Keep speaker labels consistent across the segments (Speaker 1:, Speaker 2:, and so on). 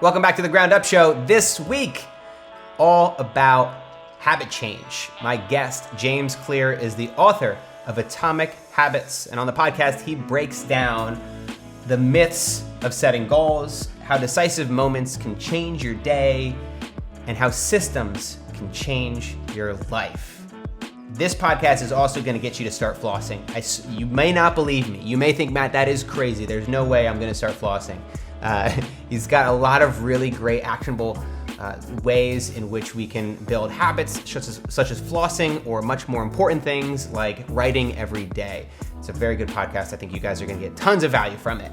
Speaker 1: Welcome back to the Ground Up Show. This week, all about habit change. My guest, James Clear, is the author of Atomic Habits. And on the podcast, he breaks down the myths of setting goals, how decisive moments can change your day, and how systems can change your life. This podcast is also going to get you to start flossing. You may not believe me. You may think, Matt, that is crazy. There's no way I'm going to start flossing. He's got a lot of really great actionable ways in which we can build habits such as flossing, or much more important things like writing every day. It's a very good podcast. I think you guys are going to get tons of value from it.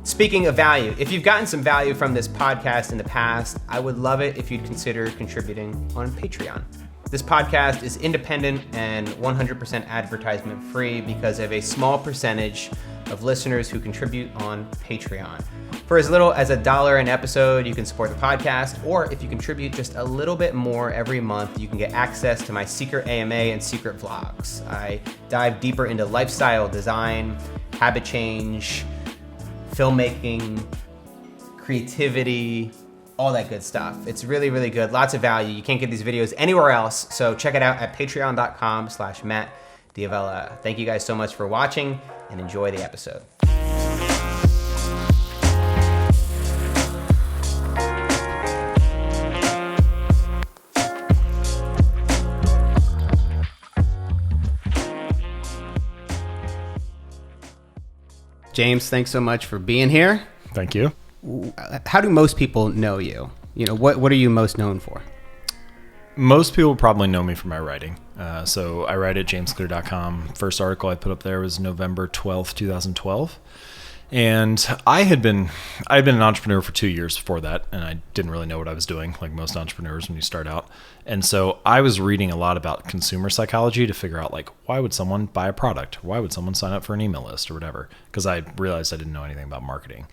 Speaker 1: Speaking of value, if you've gotten some value from this podcast in the past, I would love it if you'd consider contributing on Patreon. This podcast is independent and 100% advertisement free because of a small percentage of listeners who contribute on Patreon. For as little as $1 an episode, you can support the podcast, or if you contribute just a little bit more every month, you can get access to my secret AMA and secret vlogs. I dive deeper into lifestyle design, habit change, filmmaking, creativity, all that good stuff. It's really, really good. Lots of value. You can't get these videos anywhere else. So check it out at patreon.com/Matt D'Avella. Thank you guys so much for watching and enjoy the episode. James, thanks so much for being here.
Speaker 2: Thank you.
Speaker 1: How do most people know you? You know, what are you most known for?
Speaker 2: Most people probably know me for my writing. So I write at jamesclear.com. First article I put up there was November 12th, 2012. And I'd been an entrepreneur for 2 years before that, and I didn't really know what I was doing, like most entrepreneurs when you start out. And so I was reading a lot about consumer psychology to figure out, like, why would someone buy a product? Why would someone sign up for an email list or whatever? Because I realized I didn't know anything about marketing.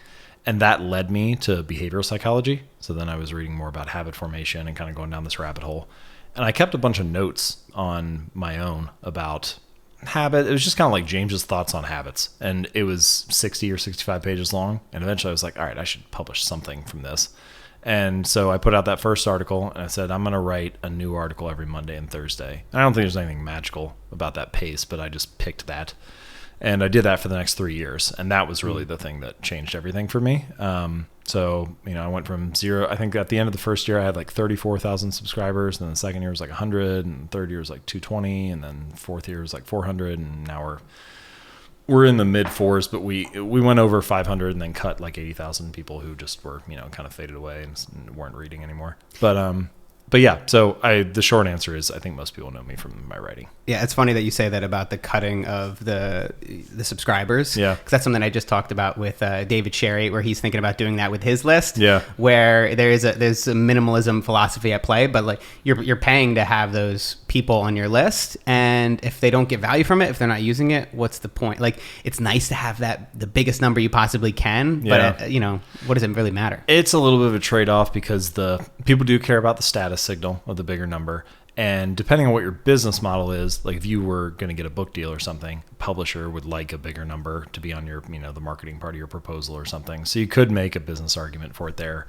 Speaker 2: And that led me to behavioral psychology. So then I was reading more about habit formation and kind of going down this rabbit hole. And I kept a bunch of notes on my own about habit. It was just kind of like James's thoughts on habits. And it was 60 or 65 pages long. And eventually I was like, all right, I should publish something from this. And so I put out that first article and I said, I'm going to write a new article every Monday and Thursday. And I don't think there's anything magical about that pace, but I just picked that. And I did that for the next 3 years. And that was really the thing that changed everything for me. So, I went from zero. I think at the end of the first year, I had like 34,000 subscribers. And then the second year was like 100. And the third year was like 220. And then fourth year was like 400. And now we're in the mid fours, but we went over 500 and then cut like 80,000 people who just were, kind of faded away and weren't reading anymore. But yeah, so the short answer is I think most people know me from my writing.
Speaker 1: Yeah, it's funny that you say that about the cutting of the subscribers.
Speaker 2: Yeah.
Speaker 1: Because that's something I just talked about with David Sherry, where he's thinking about doing that with his list.
Speaker 2: Yeah.
Speaker 1: Where there's a minimalism philosophy at play, but like you're paying to have those people on your list, and if they don't get value from it, if they're not using it, what's the point? Like, it's nice to have the biggest number you possibly can, but what does it really matter?
Speaker 2: It's a little bit of a trade-off because the people do care about the status signal of the bigger number. And depending on what your business model is, like if you were going to get a book deal or something, a publisher would like a bigger number to be on your, the marketing part of your proposal or something. So you could make a business argument for it there.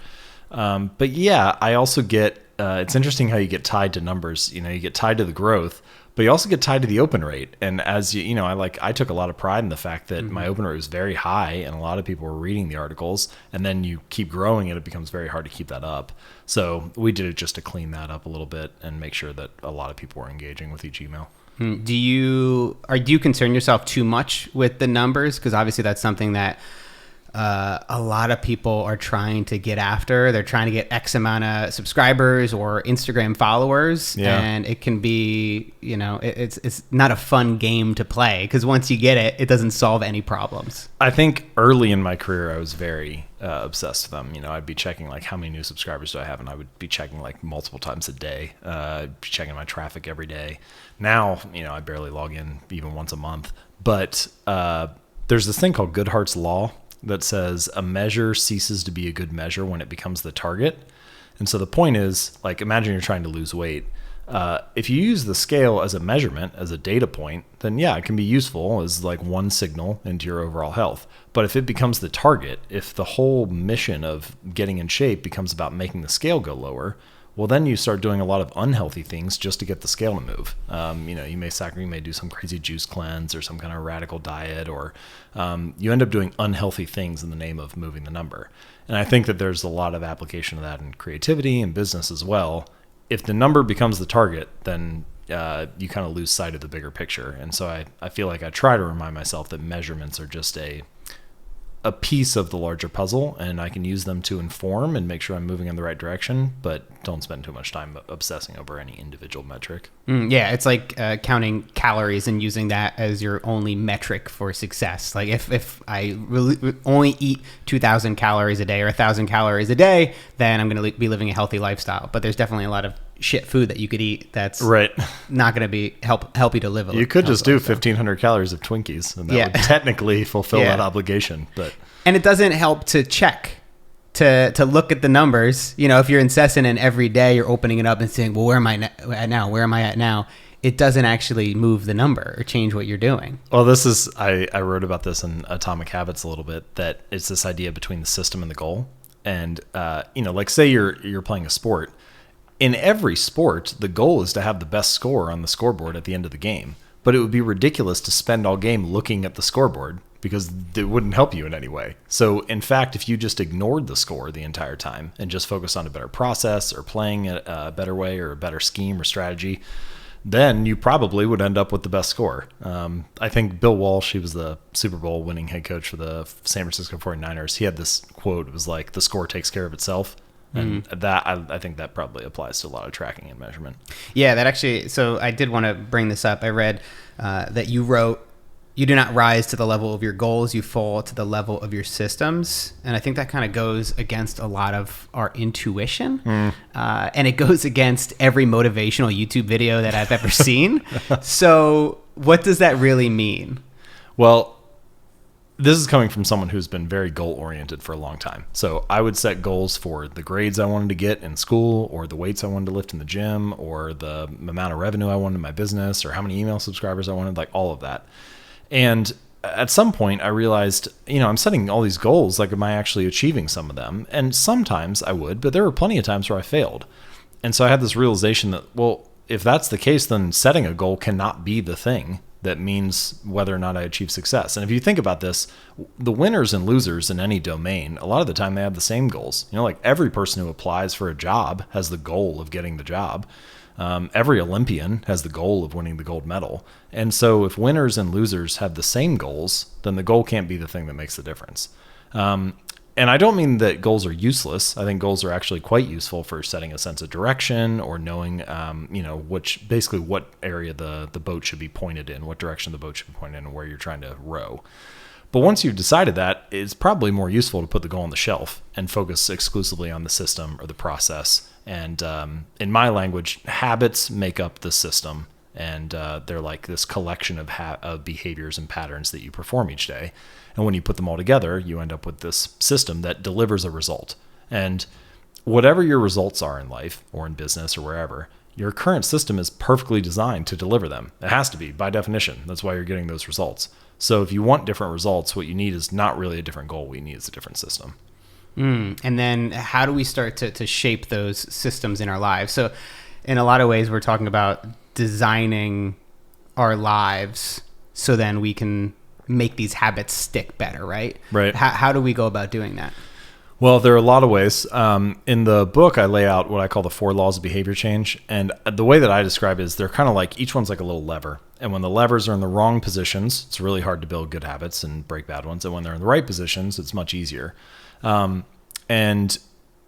Speaker 2: But yeah, I also get, it's interesting how you get tied to numbers. You get tied to the growth, but you also get tied to the open rate. And as I took a lot of pride in the fact that my open rate was very high and a lot of people were reading the articles, and then you keep growing it becomes very hard to keep that up. So we did it just to clean that up a little bit and make sure that a lot of people were engaging with each email.
Speaker 1: Do you concern yourself too much with the numbers? Because obviously that's something that a lot of people are trying to get after. They're trying to get X amount of subscribers or Instagram followers. Yeah. And it can be, it's not a fun game to play because once you get it, it doesn't solve any problems.
Speaker 2: I think early in my career, I was very obsessed with them. I'd be checking like how many new subscribers do I have, and I would be checking like multiple times a day, checking my traffic every day. Now, I barely log in even once a month, but there's this thing called Goodhart's Law that says a measure ceases to be a good measure when it becomes the target. And so the point is, like, imagine you're trying to lose weight. If you use the scale as a measurement, as a data point, then yeah, it can be useful as like one signal into your overall health. But if it becomes the target, if the whole mission of getting in shape becomes about making the scale go lower, well, then you start doing a lot of unhealthy things just to get the scale to move. You may do some crazy juice cleanse or some kind of radical diet, or you end up doing unhealthy things in the name of moving the number. And I think that there's a lot of application of that in creativity and business as well. If the number becomes the target, then you kind of lose sight of the bigger picture. And so I feel like I try to remind myself that measurements are just a piece of the larger puzzle, and I can use them to inform and make sure I'm moving in the right direction, but don't spend too much time obsessing over any individual metric.
Speaker 1: Yeah, it's like counting calories and using that as your only metric for success. Like if I really only eat 2,000 calories a day or 1,000 calories a day, then I'm going to be living a healthy lifestyle. But there's definitely a lot of shit food that you could eat that's not going to be help you to live
Speaker 2: you could just do 1,500 calories of Twinkies, and that would technically fulfill that obligation.
Speaker 1: And it doesn't help to check, to look at the numbers. If you're incessant and every day you're opening it up and saying, well, where am I at now? Where am I at now? It doesn't actually move the number or change what you're doing.
Speaker 2: Well, this is, I wrote about this in Atomic Habits a little bit, that it's this idea between the system and the goal. And, like say you're playing a sport. In every sport, the goal is to have the best score on the scoreboard at the end of the game. But it would be ridiculous to spend all game looking at the scoreboard, because it wouldn't help you in any way. So in fact, if you just ignored the score the entire time and just focused on a better process or playing it a better way or a better scheme or strategy, then you probably would end up with the best score. I think Bill Walsh, he was the Super Bowl winning head coach for the San Francisco 49ers. He had this quote. It was like, the score takes care of itself. And that I think that probably applies to a lot of tracking and measurement.
Speaker 1: Yeah, that actually, so I did want to bring this up. I read that you wrote, you do not rise to the level of your goals, you fall to the level of your systems. And I think that kind of goes against a lot of our intuition. And it goes against every motivational YouTube video that I've ever seen. So what does that really mean?
Speaker 2: Well, this is coming from someone who's been very goal-oriented for a long time. So I would set goals for the grades I wanted to get in school, or the weights I wanted to lift in the gym, or the amount of revenue I wanted in my business, or how many email subscribers I wanted, like all of that. And at some point I realized, I'm setting all these goals, like, am I actually achieving some of them? And sometimes I would, but there were plenty of times where I failed. And so I had this realization that, well, if that's the case, then setting a goal cannot be the thing that means whether or not I achieve success. And if you think about this, the winners and losers in any domain, a lot of the time they have the same goals. Like every person who applies for a job has the goal of getting the job. Every Olympian has the goal of winning the gold medal. And so if winners and losers have the same goals, then the goal can't be the thing that makes the difference. And I don't mean that goals are useless. I think goals are actually quite useful for setting a sense of direction, or knowing, what area the boat should be pointed in, what direction the boat should be pointed in, and where you're trying to row. But once you've decided that, it's probably more useful to put the goal on the shelf and focus exclusively on the system or the process. And in my language, habits make up the system. And they're like this collection of behaviors and patterns that you perform each day. And when you put them all together, you end up with this system that delivers a result. And whatever your results are in life or in business or wherever, your current system is perfectly designed to deliver them. It has to be, by definition. That's why you're getting those results. So if you want different results, what you need is not really a different goal. What you need is a different system.
Speaker 1: And then how do we start to shape those systems in our lives? So in a lot of ways, we're talking about designing our lives so then we can make these habits stick better, right?
Speaker 2: Right.
Speaker 1: How do we go about doing that?
Speaker 2: Well, there are a lot of ways. In the book, I lay out what I call the 4 laws of behavior change. And the way that I describe it is they're kind of like, each one's like a little lever. And when the levers are in the wrong positions, it's really hard to build good habits and break bad ones. And when they're in the right positions, it's much easier. And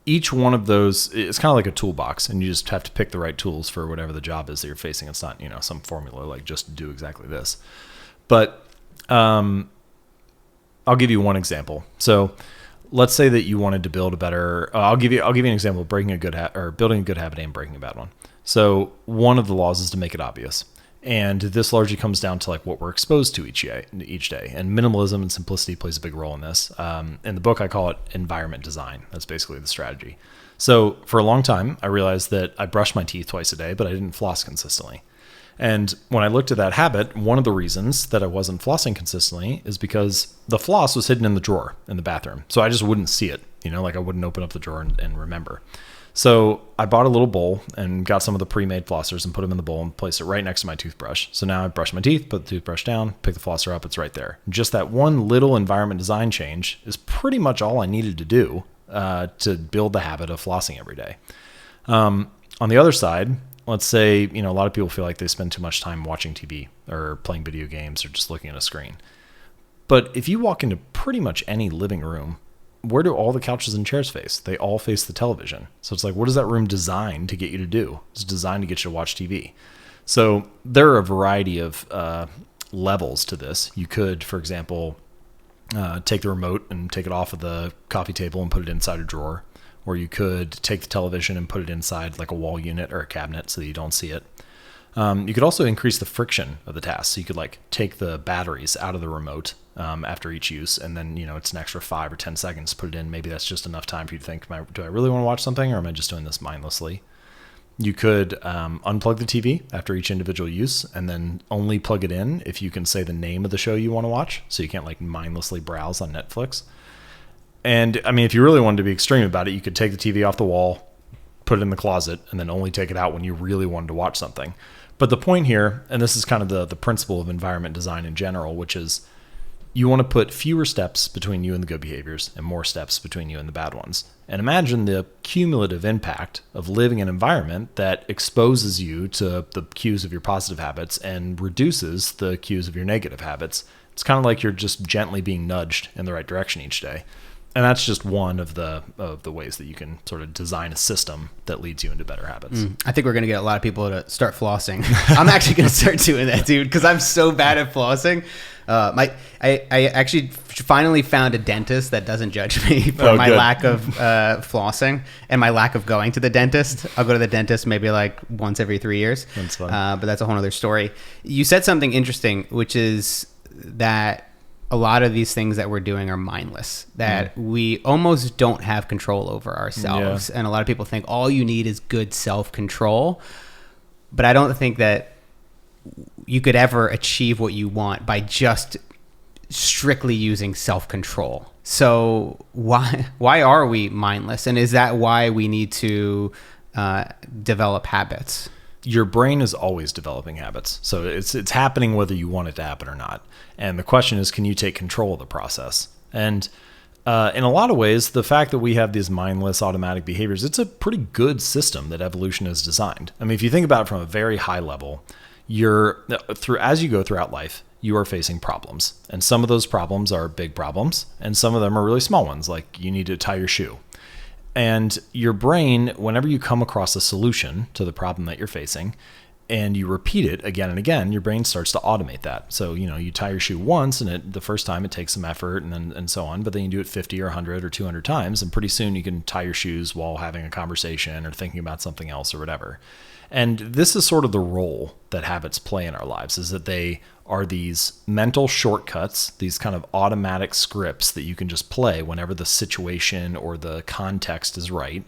Speaker 2: each one of those is kind of like a toolbox, and you just have to pick the right tools for whatever the job is that you're facing. It's not, some formula like just do exactly this. But I'll give you one example. So let's say that you wanted to build a better. I'll give you an example of breaking a good habit or building a good habit and breaking a bad one. So one of the laws is to make it obvious. And this largely comes down to like what we're exposed to each day. And minimalism and simplicity plays a big role in this. In the book, I call it environment design. That's basically the strategy. So for a long time, I realized that I brushed my teeth twice a day, but I didn't floss consistently. And when I looked at that habit, one of the reasons that I wasn't flossing consistently is because the floss was hidden in the drawer in the bathroom. So I just wouldn't see it, like I wouldn't open up the drawer and remember. So I bought a little bowl and got some of the pre-made flossers and put them in the bowl and placed it right next to my toothbrush. So now I brush my teeth, put the toothbrush down, pick the flosser up, it's right there. Just that one little environment design change is pretty much all I needed to do to build the habit of flossing every day. On the other side, let's say, a lot of people feel like they spend too much time watching TV or playing video games or just looking at a screen. But if you walk into pretty much any living room, where do all the couches and chairs face? They all face the television. So it's like, what is that room designed to get you to do? It's designed to get you to watch TV. So there are a variety of levels to this. You could, for example, take the remote and take it off of the coffee table and put it inside a drawer. Or you could take the television and put it inside like a wall unit or a cabinet so that you don't see it. You could also increase the friction of the task. So you could like take the batteries out of the remote after each use, and then, it's an extra 5 or 10 seconds to put it in. Maybe that's just enough time for you to think, do I really want to watch something, or am I just doing this mindlessly? You could unplug the TV after each individual use and then only plug it in if you can say the name of the show you want to watch, so you can't like mindlessly browse on Netflix. And I mean, if you really wanted to be extreme about it, you could take the TV off the wall, put it in the closet, and then only take it out when you really wanted to watch something. But the point here, and this is kind of the principle of environment design in general, which is you want to put fewer steps between you and the good behaviors and more steps between you and the bad ones. And imagine the cumulative impact of living in an environment that exposes you to the cues of your positive habits and reduces the cues of your negative habits. It's kind of like you're just gently being nudged in the right direction each day. And that's just one of the ways that you can sort of design a system that leads you into better habits.
Speaker 1: I think we're going to get a lot of people to start flossing. I'm actually going to start doing that, dude, because I'm so bad at flossing. I actually finally found a dentist that doesn't judge me for my lack of flossing and my lack of going to the dentist. I'll go to the dentist maybe like once every 3 years.
Speaker 2: That's fun.
Speaker 1: But that's a whole other story. You said something interesting, which is that a lot of these things that we're doing are mindless, that we almost don't have control over ourselves. Yeah. And a lot of people think all you need is good self-control. But I don't think that you could ever achieve what you want by just strictly using self-control. So why are we mindless? And is that why we need to develop habits?
Speaker 2: Your brain is always developing habits. So it's happening whether you want it to happen or not. And the question is, can you take control of the process? And in a lot of ways, the fact that we have these mindless automatic behaviors, it's a pretty good system that evolution has designed. I mean, if you think about it from a very high level, as you go throughout life, you are facing problems. And some of those problems are big problems, and some of them are really small ones, like you need to tie your shoe. And your brain, whenever you come across a solution to the problem that you're facing, and you repeat it again and again, your brain starts to automate that. So, you tie your shoe once, and the first time it takes some effort and so on, but then you do it 50 or 100 or 200 times, and pretty soon you can tie your shoes while having a conversation or thinking about something else or whatever. And this is sort of the role that habits play in our lives, is that they are these mental shortcuts, these kind of automatic scripts that you can just play whenever the situation or the context is right.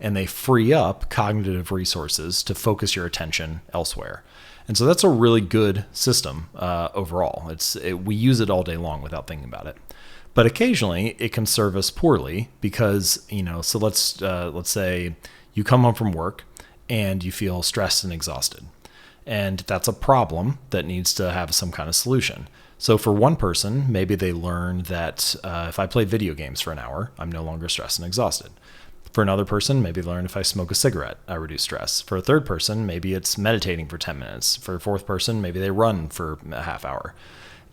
Speaker 2: And they free up cognitive resources to focus your attention elsewhere. And so that's a really good system overall. We use it all day long without thinking about it. But occasionally it can serve us poorly because, so let's say you come home from work and you feel stressed and exhausted. And that's a problem that needs to have some kind of solution. So for one person, maybe they learn that if I play video games for an hour, I'm no longer stressed and exhausted. For another person, maybe learn if I smoke a cigarette, I reduce stress. For a third person, maybe it's meditating for 10 minutes. For a fourth person, maybe they run for a half hour.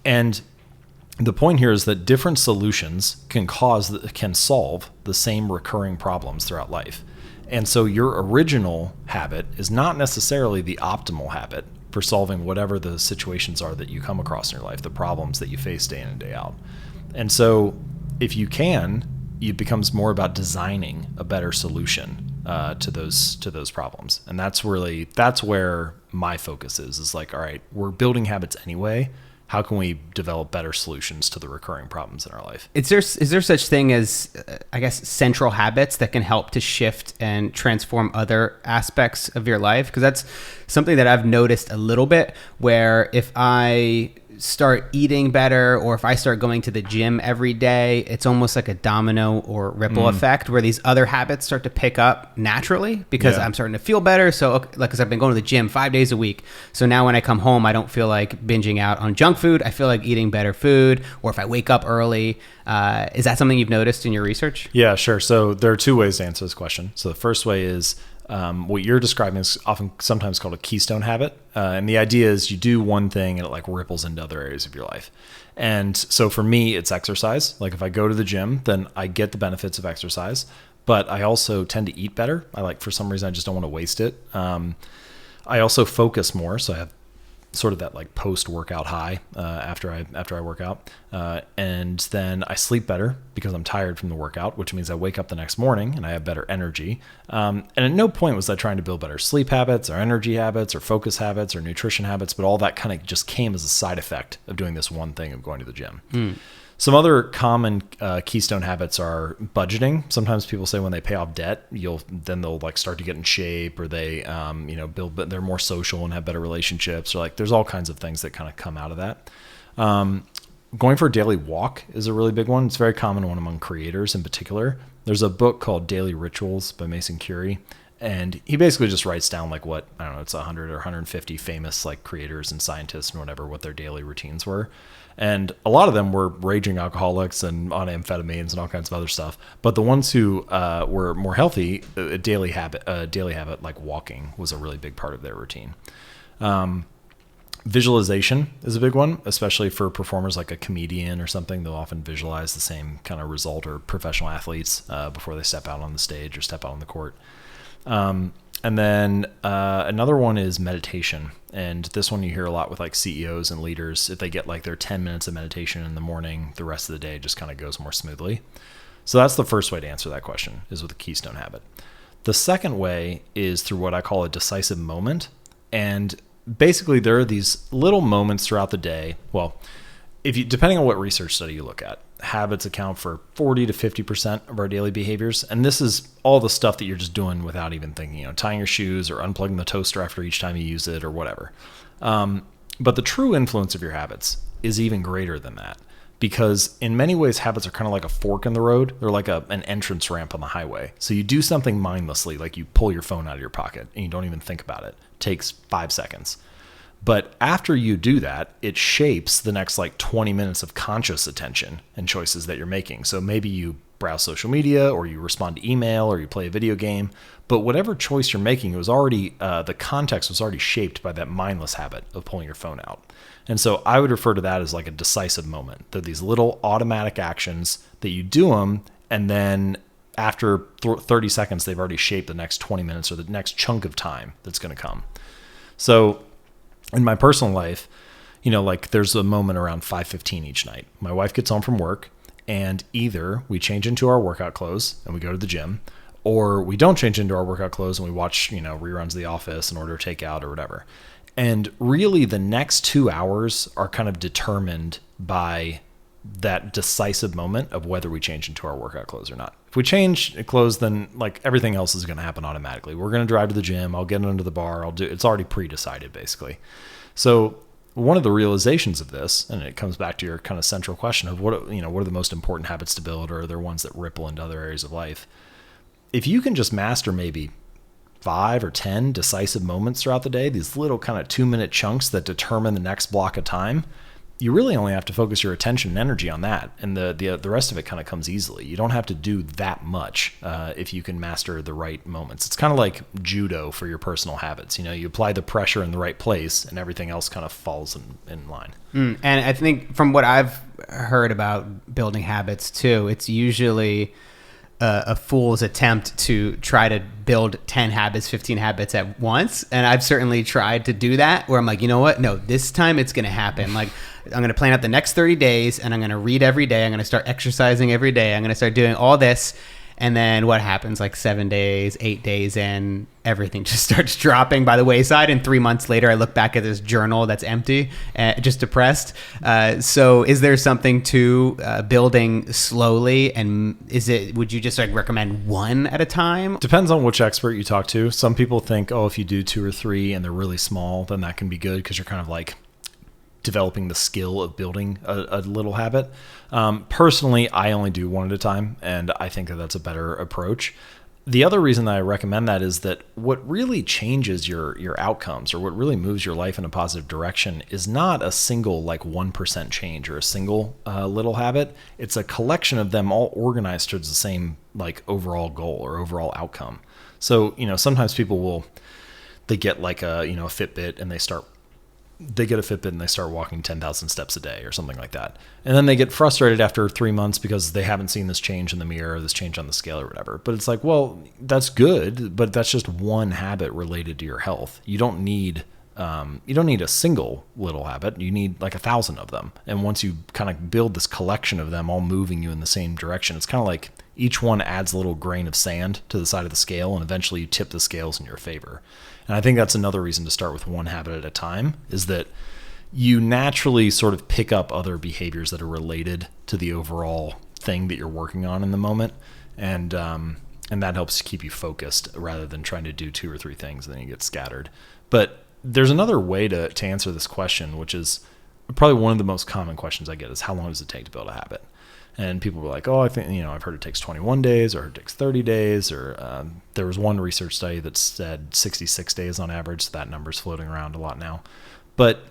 Speaker 2: And the point here is that different solutions can solve the same recurring problems throughout life. And so your original habit is not necessarily the optimal habit for solving whatever the situations are that you come across in your life, the problems that you face day in and day out. And so if you can, it becomes more about designing a better solution to those problems. And that's where my focus is like, all right, we're building habits anyway. How can we develop better solutions to the recurring problems in our life?
Speaker 1: Is there such thing as, I guess, central habits that can help to shift and transform other aspects of your life? Because that's something that I've noticed a little bit, where if I start eating better, or if I start going to the gym every day, it's almost like a domino or ripple effect where these other habits start to pick up naturally because I'm starting to feel better. So like, cause I've been going to the gym 5 days a week. So now when I come home, I don't feel like binging out on junk food. I feel like eating better food. Or if I wake up early, is that something you've noticed in your research?
Speaker 2: Yeah, sure. So there are two ways to answer this question. So the first way is, what you're describing is sometimes called a keystone habit. And the idea is you do one thing and it like ripples into other areas of your life. And so for me, it's exercise. Like if I go to the gym, then I get the benefits of exercise, but I also tend to eat better. For some reason, I just don't want to waste it. I also focus more. So I have sort of that like post-workout high after I work out. And then I sleep better because I'm tired from the workout, which means I wake up the next morning and I have better energy. And at no point was I trying to build better sleep habits or energy habits or focus habits or nutrition habits, but all that kind of just came as a side effect of doing this one thing of going to the gym. Some other common keystone habits are budgeting. Sometimes people say when they pay off debt, they'll like start to get in shape, or they they're more social and have better relationships, or like there's all kinds of things that kind of come out of that. Going for a daily walk is a really big one. It's a very common one among creators in particular. There's a book called Daily Rituals by Mason Curie, and he basically just writes down like what, I don't know, it's 100 or 150 famous like creators and scientists and whatever, what their daily routines were. And a lot of them were raging alcoholics and on amphetamines and all kinds of other stuff. But the ones who were more healthy, a daily habit like walking was a really big part of their routine. Visualization is a big one, especially for performers like a comedian or something. They'll often visualize the same kind of result, or professional athletes before they step out on the stage or step out on the court. And then another one is meditation. And this one you hear a lot with like CEOs and leaders. If they get like their 10 minutes of meditation in the morning, the rest of the day just kind of goes more smoothly. So that's the first way to answer that question, is with a keystone habit. The second way is through what I call a decisive moment. And basically there are these little moments throughout the day. Well, depending on what research study you look at, habits account for 40 to 50% of our daily behaviors. And this is all the stuff that you're just doing without even thinking, tying your shoes or unplugging the toaster after each time you use it or whatever. But the true influence of your habits is even greater than that, because in many ways, habits are kind of like a fork in the road. They're like an entrance ramp on the highway. So you do something mindlessly, like you pull your phone out of your pocket and you don't even think about it. It takes 5 seconds. But after you do that, it shapes the next like 20 minutes of conscious attention and choices that you're making. So maybe you browse social media, or you respond to email, or you play a video game. But whatever choice you're making, it was already the context was already shaped by that mindless habit of pulling your phone out. And so I would refer to that as like a decisive moment. They're these little automatic actions that you do them, and then after 30 seconds, they've already shaped the next 20 minutes or the next chunk of time that's going to come. So in my personal life, like there's a moment around 5:15 each night. My wife gets home from work, and either we change into our workout clothes and we go to the gym, or we don't change into our workout clothes and we watch, reruns of The Office and order takeout or whatever. And really the next 2 hours are kind of determined by that decisive moment of whether we change into our workout clothes or not. If we change clothes, then like everything else is going to happen automatically. We're going to drive to the gym. I'll get under the bar. It's already pre-decided basically. So one of the realizations of this, and it comes back to your kind of central question of what are the most important habits to build, or are there ones that ripple into other areas of life? If you can just master maybe 5 or 10 decisive moments throughout the day, these little kind of 2-minute chunks that determine the next block of time, you really only have to focus your attention and energy on that. And the rest of it kind of comes easily. You don't have to do that much if you can master the right moments. It's kind of like judo for your personal habits. You apply the pressure in the right place and everything else kind of falls in line.
Speaker 1: And I think from what I've heard about building habits too, it's usually a fool's attempt to try to build 10 habits, 15 habits at once. And I've certainly tried to do that, where I'm like, you know what? No, this time it's going to happen. Like, I'm going to plan out the next 30 days and I'm going to read every day. I'm going to start exercising every day. I'm going to start doing all this. And then what happens, like 7 days, 8 days in, everything just starts dropping by the wayside. And 3 months later, I look back at this journal that's empty, just depressed. So is there something to building slowly? And would you just like recommend one at a time?
Speaker 2: Depends on which expert you talk to. Some people think, oh, if you do 2 or 3 and they're really small, then that can be good because you're kind of like developing the skill of building a little habit. Personally, I only do 1 at a time, and I think that that's a better approach. The other reason that I recommend that is that what really changes your outcomes, or what really moves your life in a positive direction, is not a single like 1% change or a single little habit. It's a collection of them all organized towards the same like overall goal or overall outcome. So, sometimes people they get like a Fitbit and they get a Fitbit and they start walking 10,000 steps a day or something like that. And then they get frustrated after 3 months because they haven't seen this change in the mirror or this change on the scale or whatever. But it's like, well, that's good, but that's just one habit related to your health. You don't need a single little habit. You need like 1,000 of them. And once you kind of build this collection of them all moving you in the same direction, it's kind of like each one adds a little grain of sand to the side of the scale, and eventually you tip the scales in your favor. And I think that's another reason to start with one habit at a time, is that you naturally sort of pick up other behaviors that are related to the overall thing that you're working on in the moment. And that helps keep you focused rather than trying to do 2 or 3 things and then you get scattered. But there's another way to answer this question, which is probably one of the most common questions I get, is how long does it take to build a habit? And people were like, oh, I think, I've heard it takes 21 days or it takes 30 days. Or there was one research study that said 66 days on average. So that number's floating around a lot now. But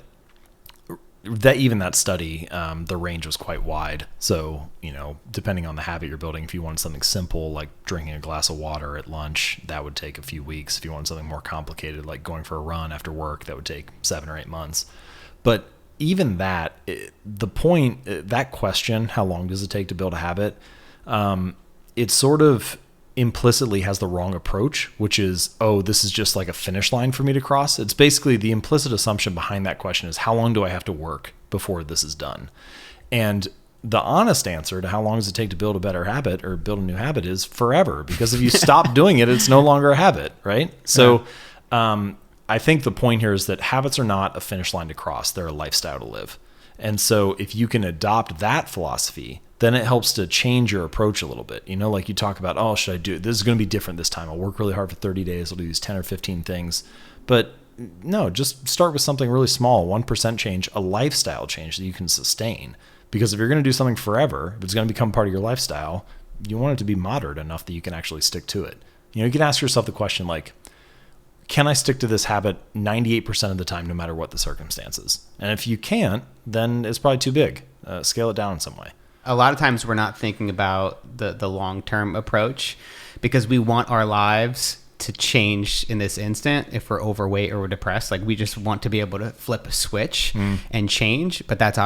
Speaker 2: that study, the range was quite wide. So, depending on the habit you're building, if you wanted something simple like drinking a glass of water at lunch, that would take a few weeks. If you wanted something more complicated like going for a run after work, that would take 7 or 8 months. But even that, the point, that question, how long does it take to build a habit? It sort of implicitly has the wrong approach, which is, oh, this is just like a finish line for me to cross. It's basically the implicit assumption behind that question is, how long do I have to work before this is done? And the honest answer to how long does it take to build a better habit or build a new habit is forever, because if you stop doing it, it's no longer a habit, right? So, I think the point here is that habits are not a finish line to cross. They're a lifestyle to live. And so if you can adopt that philosophy, then it helps to change your approach a little bit. Like you talk about, oh, should I do it? This is going to be different this time. I'll work really hard for 30 days. I'll do these 10 or 15 things. But no, just start with something really small, 1% change, a lifestyle change that you can sustain. Because if you're going to do something forever, if it's going to become part of your lifestyle, you want it to be moderate enough that you can actually stick to it. You can ask yourself the question like, can I stick to this habit 98% of the time, no matter what the circumstances? And if you can't, then it's probably too big. Scale it down in some way.
Speaker 1: A lot of times we're not thinking about the long-term approach because we want our lives to change in this instant. If we're overweight or we're depressed, like we just want to be able to flip a switch and change. But that's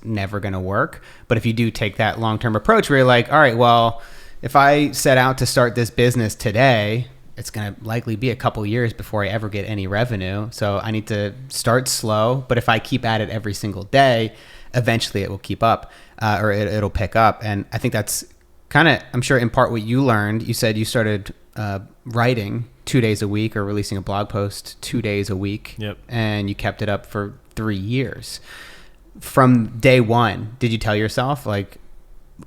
Speaker 1: never going to work. But if you do take that long-term approach where you're like, all right, well, if I set out to start this business today, it's going to likely be a couple years before I ever get any revenue. So I need to start slow. But if I keep at it every single day, eventually it will keep up or it'll pick up. And I think that's kind of, I'm sure in part what you learned. You said you started writing 2 days a week or releasing a blog post 2 days a week.
Speaker 2: Yep.
Speaker 1: And you kept it up for 3 years. From day one, did you tell yourself like,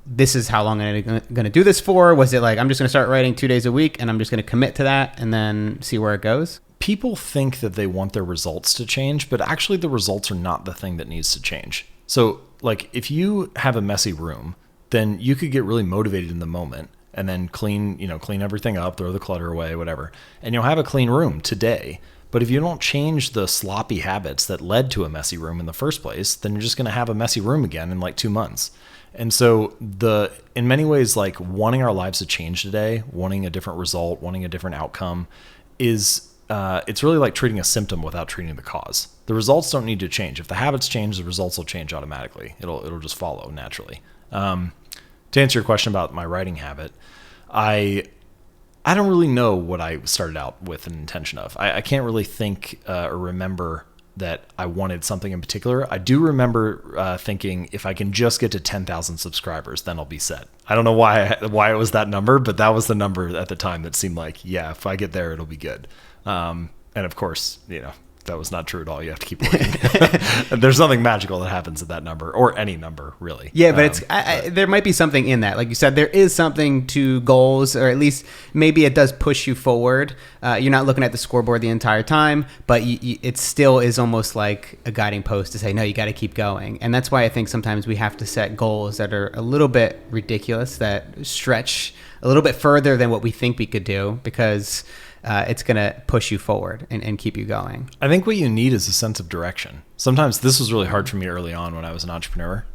Speaker 1: this is how long I'm going to do this for? Was it like, I'm just going to start writing 2 days a week and I'm just going to commit to that and then see where it goes?
Speaker 2: People think that they want their results to change, but actually the results are not the thing that needs to change. So like if you have a messy room, then you could get really motivated in the moment and then clean everything up, throw the clutter away, whatever. And you'll have a clean room today. But if you don't change the sloppy habits that led to a messy room in the first place, then you're just going to have a messy room again in like 2 months. And so in many ways, like wanting our lives to change today, wanting a different result, wanting a different outcome is, it's really like treating a symptom without treating the cause. The results don't need to change. If the habits change, the results will change automatically. It'll just follow naturally. To answer your question about my writing habit, I don't really know what I started out with an intention of. I can't really think or remember that I wanted something in particular. I do remember thinking, if I can just get to 10,000 subscribers, then I'll be set. I don't know why it was that number, but that was the number at the time that seemed like, yeah, if I get there, it'll be good. And of course, that was not true at all. You have to keep working. There's nothing magical that happens at that number, or any number, really.
Speaker 1: Yeah, but there might be something in that. Like you said, there is something to goals, or at least maybe it does push you forward. You're not looking at the scoreboard the entire time, but it still is almost like a guiding post to say, no, you got to keep going. And that's why I think sometimes we have to set goals that are a little bit ridiculous, that stretch a little bit further than what we think we could do, because it's going to push you forward and keep you going.
Speaker 2: I think what you need is a sense of direction. Sometimes this was really hard for me early on when I was an entrepreneur.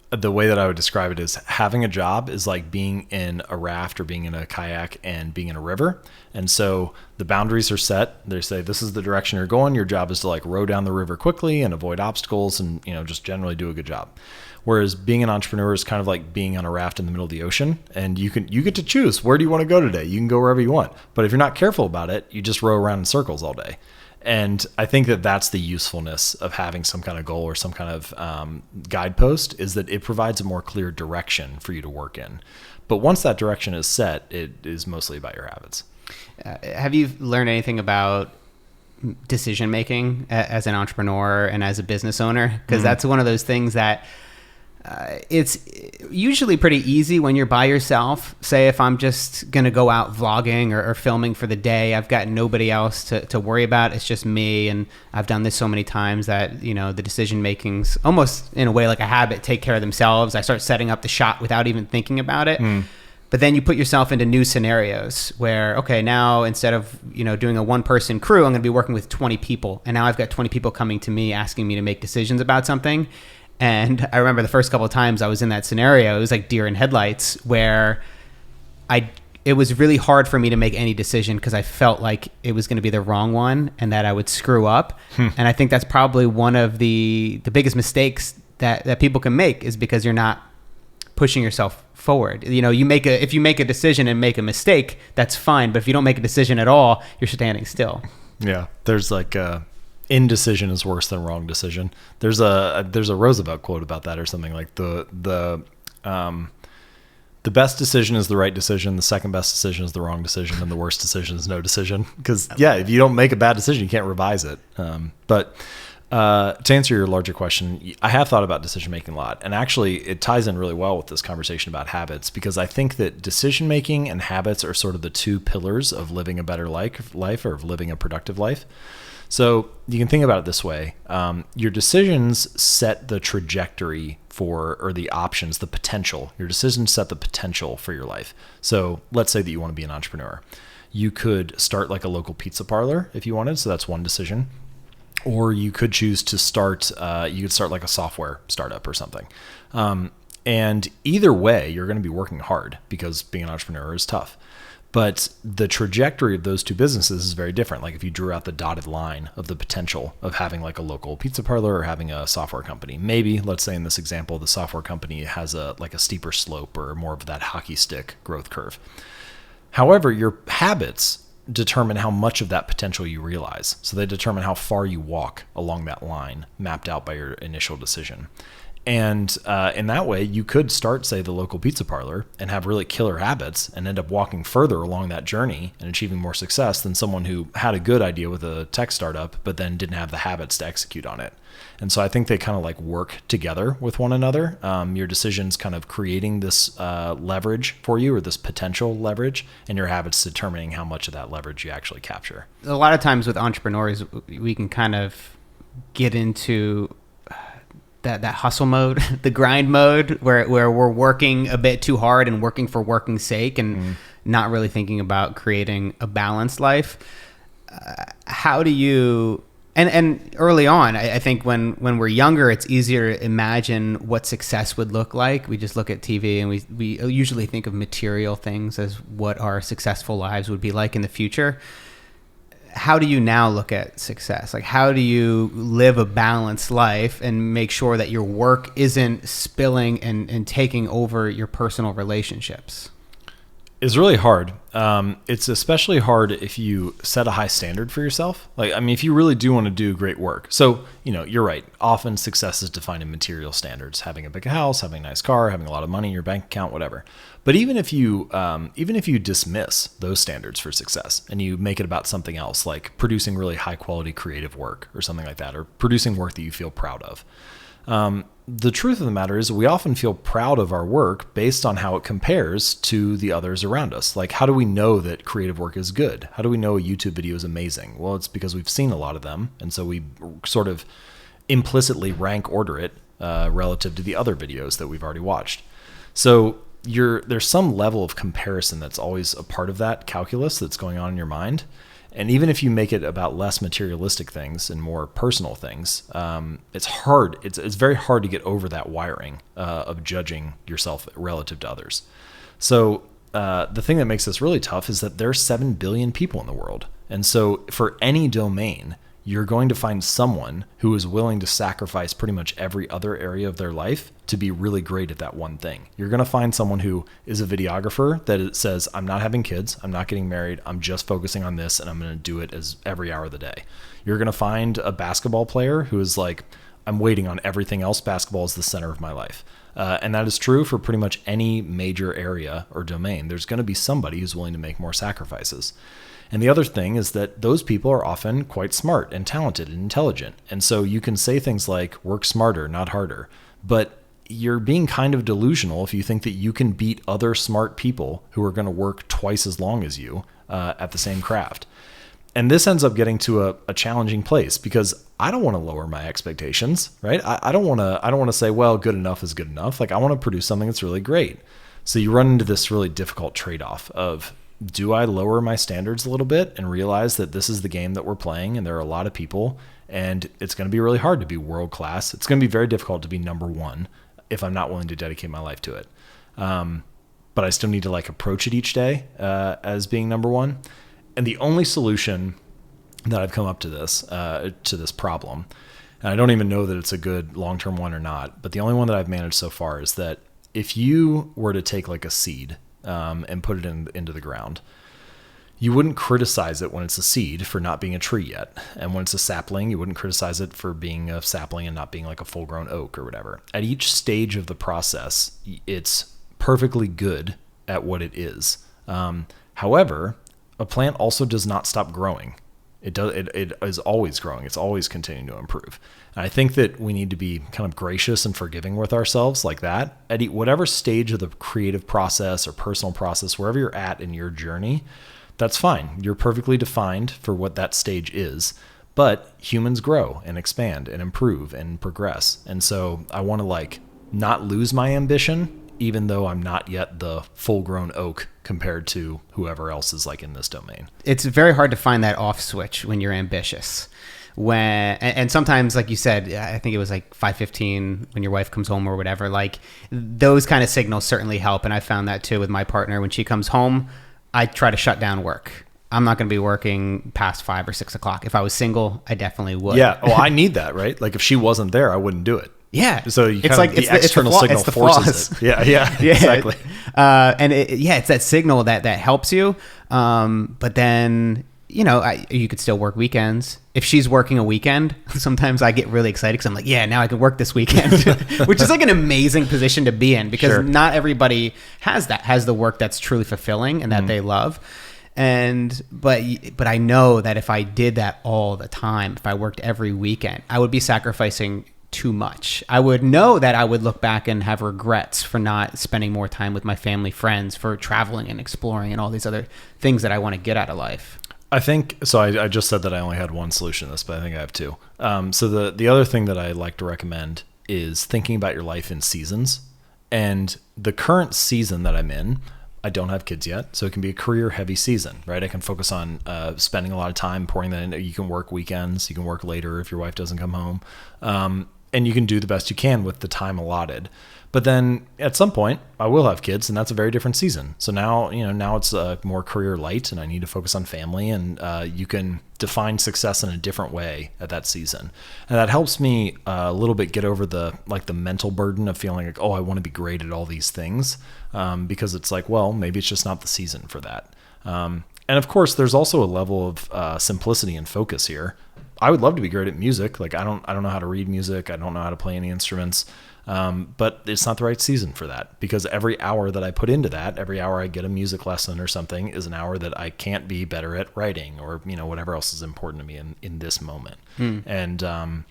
Speaker 2: The way that I would describe it is, having a job is like being in a raft or being in a kayak and being in a river. And so the boundaries are set. They say, this is the direction you're going. Your job is to like row down the river quickly and avoid obstacles and, just generally do a good job. Whereas being an entrepreneur is kind of like being on a raft in the middle of the ocean, and you get to choose, where do you want to go today? You can go wherever you want. But if you're not careful about it, you just row around in circles all day. And I think that that's the usefulness of having some kind of goal or some kind of guidepost, is that it provides a more clear direction for you to work in. But once that direction is set, it is mostly about your habits.
Speaker 1: Have you learned anything about decision making as an entrepreneur and as a business owner? Because that's one of those things that it's usually pretty easy when you're by yourself. Say if I'm just going to go out vlogging or filming for the day, I've got nobody else to worry about. It's just me. And I've done this so many times that, the decision making's almost in a way like a habit, take care of themselves. I start setting up the shot without even thinking about it. But then you put yourself into new scenarios where, okay, now instead of, doing a one-person crew, I'm going to be working with 20 people. And now I've got 20 people coming to me asking me to make decisions about something. And I remember the first couple of times I was in that scenario, it was like deer in headlights, where it was really hard for me to make any decision because I felt like it was going to be the wrong one and that I would screw up. And I think that's probably one of the biggest mistakes that people can make, is because you're not pushing yourself forward. If you make a decision and make a mistake, that's fine. But if you don't make a decision at all, you're standing still.
Speaker 2: Yeah. There's like indecision is worse than wrong decision. There's a Roosevelt quote about that, or something like the best decision is the right decision, the second best decision is the wrong decision, and the worst decision is no decision. Because if you don't make a bad decision, you can't revise it. But to answer your larger question, I have thought about decision making a lot, and actually it ties in really well with this conversation about habits, because I think that decision making and habits are sort of the two pillars of living a better life or of living a productive life. So you can think about it this way. Your decisions set the trajectory or the options, the potential. Your decisions set the potential for your life. So let's say that you want to be an entrepreneur. You could start like a local pizza parlor if you wanted. So that's one decision. Or you could choose to start like a software startup or something. And either way, you're going to be working hard, because being an entrepreneur is tough. But the trajectory of those two businesses is very different. Like if you drew out the dotted line of the potential of having like a local pizza parlor or having a software company, maybe let's say in this example, the software company has a steeper slope or more of that hockey stick growth curve. However, your habits determine how much of that potential you realize. So they determine how far you walk along that line mapped out by your initial decision. And in that way, you could start, say, the local pizza parlor and have really killer habits and end up walking further along that journey and achieving more success than someone who had a good idea with a tech startup, but then didn't have the habits to execute on it. And so I think they kind of like work together with one another. Your decisions kind of creating this leverage for you, or this potential leverage, and your habits determining how much of that leverage you actually capture.
Speaker 1: A lot of times with entrepreneurs, we can kind of get into that hustle mode, the grind mode, where we're working a bit too hard and working for working's sake, and not really thinking about creating a balanced life. How do you, and early on, I think when we're younger, it's easier to imagine what success would look like. We just look at TV and we usually think of material things as what our successful lives would be like in the future. How do you now look at success? Like, how do you live a balanced life and make sure that your work isn't spilling and taking over your personal relationships?
Speaker 2: is really hard. It's especially hard if you set a high standard for yourself. Like, I mean, if you really do want to do great work. So, you're right. Often success is defined in material standards, having a big house, having a nice car, having a lot of money in your bank account, whatever. But even if you dismiss those standards for success and you make it about something else, like producing really high quality creative work or something like that, or producing work that you feel proud of, the truth of the matter is we often feel proud of our work based on how it compares to the others around us. Like, how do we know that creative work is good? How do we know a YouTube video is amazing? Well, it's because we've seen a lot of them. And so we sort of implicitly rank order it relative to the other videos that we've already watched. So there's some level of comparison that's always a part of that calculus that's going on in your mind. And even if you make it about less materialistic things and more personal things, it's hard. It's very hard to get over that wiring of judging yourself relative to others. So the thing that makes this really tough is that there's 7 billion people in the world. And so for any domain, you're going to find someone who is willing to sacrifice pretty much every other area of their life to be really great at that one thing. You're going to find someone who is a videographer that says, I'm not having kids, I'm not getting married, I'm just focusing on this, and I'm going to do it as every hour of the day. You're going to find a basketball player who is like, I'm waiting on everything else. Basketball is the center of my life. And that is true for pretty much any major area or domain. There's going to be somebody who's willing to make more sacrifices. And the other thing is that those people are often quite smart and talented and intelligent. And so you can say things like, work smarter, not harder. But you're being kind of delusional if you think that you can beat other smart people who are going to work twice as long as you at the same craft. And this ends up getting to a challenging place because I don't want to lower my expectations, right? I don't want to say, well, good enough is good enough. Like, I want to produce something that's really great. So you run into this really difficult trade-off of, do I lower my standards a little bit and realize that this is the game that we're playing and there are a lot of people and it's going to be really hard to be world class. It's going to be very difficult to be number one if I'm not willing to dedicate my life to it. But I still need to approach it each day as being number one. And the only solution that I've come up to this problem, and I don't even know that it's a good long-term one or not, but the only one that I've managed so far is that if you were to take a seed and put it into the ground, you wouldn't criticize it when it's a seed for not being a tree yet. And when it's a sapling, you wouldn't criticize it for being a sapling and not being a full-grown oak or whatever. At each stage of the process, it's perfectly good at what it is. However, a plant also does not stop growing. It is always growing. It's always continuing to improve. And I think that we need to be kind of gracious and forgiving with ourselves like that. At whatever stage of the creative process or personal process, wherever you're at in your journey, that's fine. You're perfectly defined for what that stage is. But humans grow and expand and improve and progress. And so I want to not lose my ambition, even though I'm not yet the full-grown oak compared to whoever else is in this domain.
Speaker 1: It's very hard to find that off switch when you're ambitious. And sometimes, like you said, I think it was 5:15 when your wife comes home or whatever, those kind of signals certainly help. And I found that too with my partner. When she comes home, I try to shut down work. I'm not going to be working past 5 or 6 o'clock. If I was single, I definitely would.
Speaker 2: Yeah. Well, I need that, right? If she wasn't there, I wouldn't do it.
Speaker 1: Yeah.
Speaker 2: So you the external signal forces it. Yeah, exactly.
Speaker 1: And it's that signal that helps you. But then, you could still work weekends. If she's working a weekend, sometimes I get really excited because I'm now I can work this weekend, which is an amazing position to be in because not everybody has the work that's truly fulfilling and that they love. But I know that if I did that all the time, if I worked every weekend, I would be sacrificing too much. I would know that I would look back and have regrets for not spending more time with my family, friends, for traveling and exploring and all these other things that I want to get out of life.
Speaker 2: I think, so I just said that I only had one solution to this, but I think I have two. So the other thing that I like to recommend is thinking about your life in seasons. And the current season that I'm in, I don't have kids yet, so it can be a career-heavy season, right? I can focus on spending a lot of time pouring that in. You can work weekends. You can work later if your wife doesn't come home. and you can do the best you can with the time allotted. But then at some point I will have kids, and that's a very different season. So now, now it's more career light, and I need to focus on family, and you can define success in a different way at that season. And that helps me a little bit get over the mental burden of feeling like, oh, I want to be great at all these things, because it's like, well, maybe it's just not the season for that. And of course, there's also a level of simplicity and focus here. I would love to be great at music. Like I don't know how to read music. I don't know how to play any instruments. But it's not the right season for that, because every hour that I put into that, every hour I get a music lesson or something, is an hour that I can't be better at writing or, whatever else is important to me in this moment. And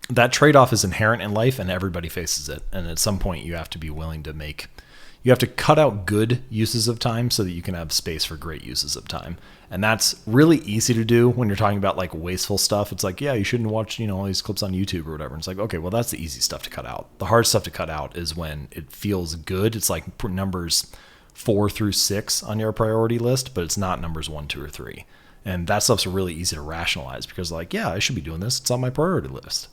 Speaker 2: that trade-off is inherent in life, and everybody faces it. And at some point you have to be willing to you have to cut out good uses of time so that you can have space for great uses of time. And that's really easy to do when you're talking about like wasteful stuff. It's like, yeah, you shouldn't watch, all these clips on YouTube or whatever. And it's like, okay, well, that's the easy stuff to cut out. The hard stuff to cut out is when it feels good. It's like numbers 4 through 6 on your priority list, but it's not numbers 1, 2, or 3. And that stuff's really easy to rationalize, because like, yeah, I should be doing this. It's on my priority list.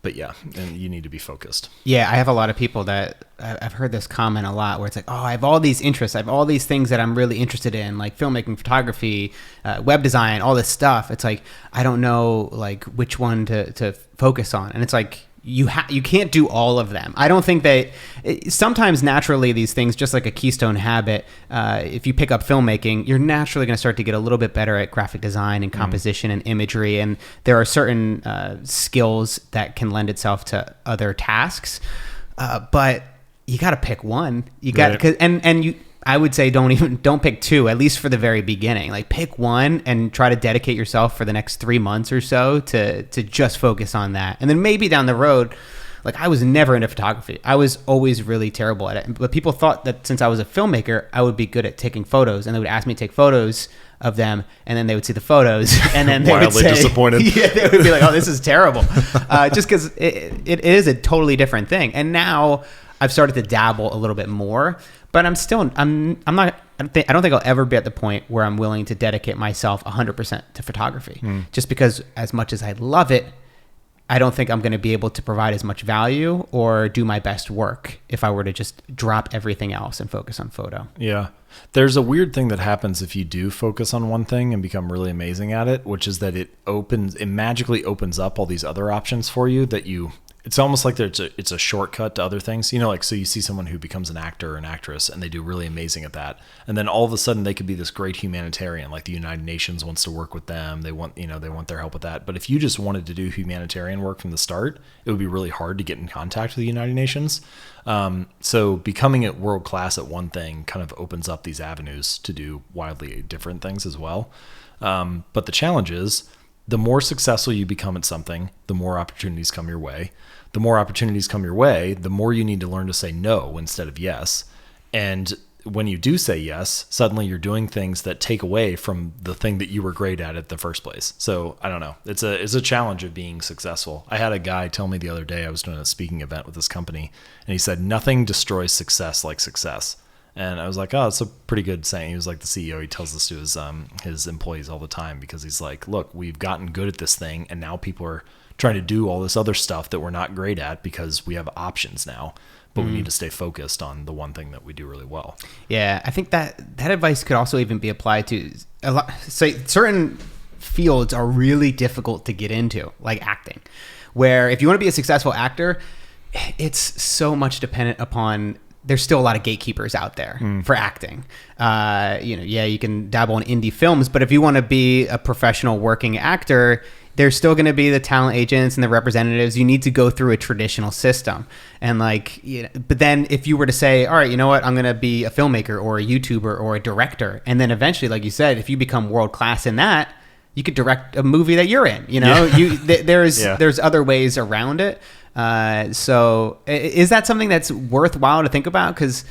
Speaker 2: But yeah, and you need to be focused.
Speaker 1: Yeah, I have a lot of people that I've heard this comment a lot, where it's like, oh, I have all these interests. I have all these things that I'm really interested in, like filmmaking, photography, web design, all this stuff. It's like, I don't know like which one to focus on. And it's like, you can't do all of them. I don't think that sometimes naturally these things, just like a Keystone habit, if you pick up filmmaking, you're naturally going to start to get a little bit better at graphic design and composition and imagery. And there are certain skills that can lend itself to other tasks. But you got to pick one. You got
Speaker 2: right.
Speaker 1: and you. I would say don't pick 2, at least for the very beginning. Like pick one and try to dedicate yourself for the next 3 months or so to just focus on that. And then maybe down the road, like I was never into photography. I was always really terrible at it. But people thought that since I was a filmmaker, I would be good at taking photos, and they would ask me to take photos of them, and then they would see the photos, and then they would say,
Speaker 2: disappointed.
Speaker 1: Yeah, they would be like, "Oh, this is terrible," just because it is a totally different thing. And now I've started to dabble a little bit more. But I'm not. I don't think I'll ever be at the point where I'm willing to dedicate myself 100% to photography. Just because, as much as I love it, I don't think I'm going to be able to provide as much value or do my best work if I were to just drop everything else and focus on photo.
Speaker 2: Yeah. There's a weird thing that happens if you do focus on one thing and become really amazing at it, which is that it magically opens up all these other options for you that it's almost like it's a shortcut to other things, like, so you see someone who becomes an actor or an actress and they do really amazing at that. And then all of a sudden they could be this great humanitarian, like the United Nations wants to work with them. They want their help with that. But if you just wanted to do humanitarian work from the start, it would be really hard to get in contact with the United Nations. So becoming at world class at one thing kind of opens up these avenues to do wildly different things as well. But the challenge is, the more successful you become at something, the more opportunities come your way. The more opportunities come your way, the more you need to learn to say no instead of yes. And when you do say yes, suddenly you're doing things that take away from the thing that you were great at the first place. So I don't know. It's a challenge of being successful. I had a guy tell me the other day, I was doing a speaking event with this company, and he said, nothing destroys success like success. And I was like, oh, that's a pretty good saying. He was like the CEO. He tells this to his employees all the time, because he's like, look, we've gotten good at this thing, and now people are trying to do all this other stuff that we're not great at because we have options now. But we need to stay focused on the one thing that we do really well.
Speaker 1: Yeah, I think that advice could also even be applied to a lot. So certain fields are really difficult to get into, like acting, where if you want to be a successful actor, it's so much dependent upon. There's still a lot of gatekeepers out there for acting. You can dabble in indie films, but if you want to be a professional working actor, there's still going to be the talent agents and the representatives. You need to go through a traditional system. And but then if you were to say, all right, you know what, I'm going to be a filmmaker or a YouTuber or a director. And then eventually, like you said, if you become world class in that, you could direct a movie that you're in, there's other ways around it. So is that something that's worthwhile to think about? Because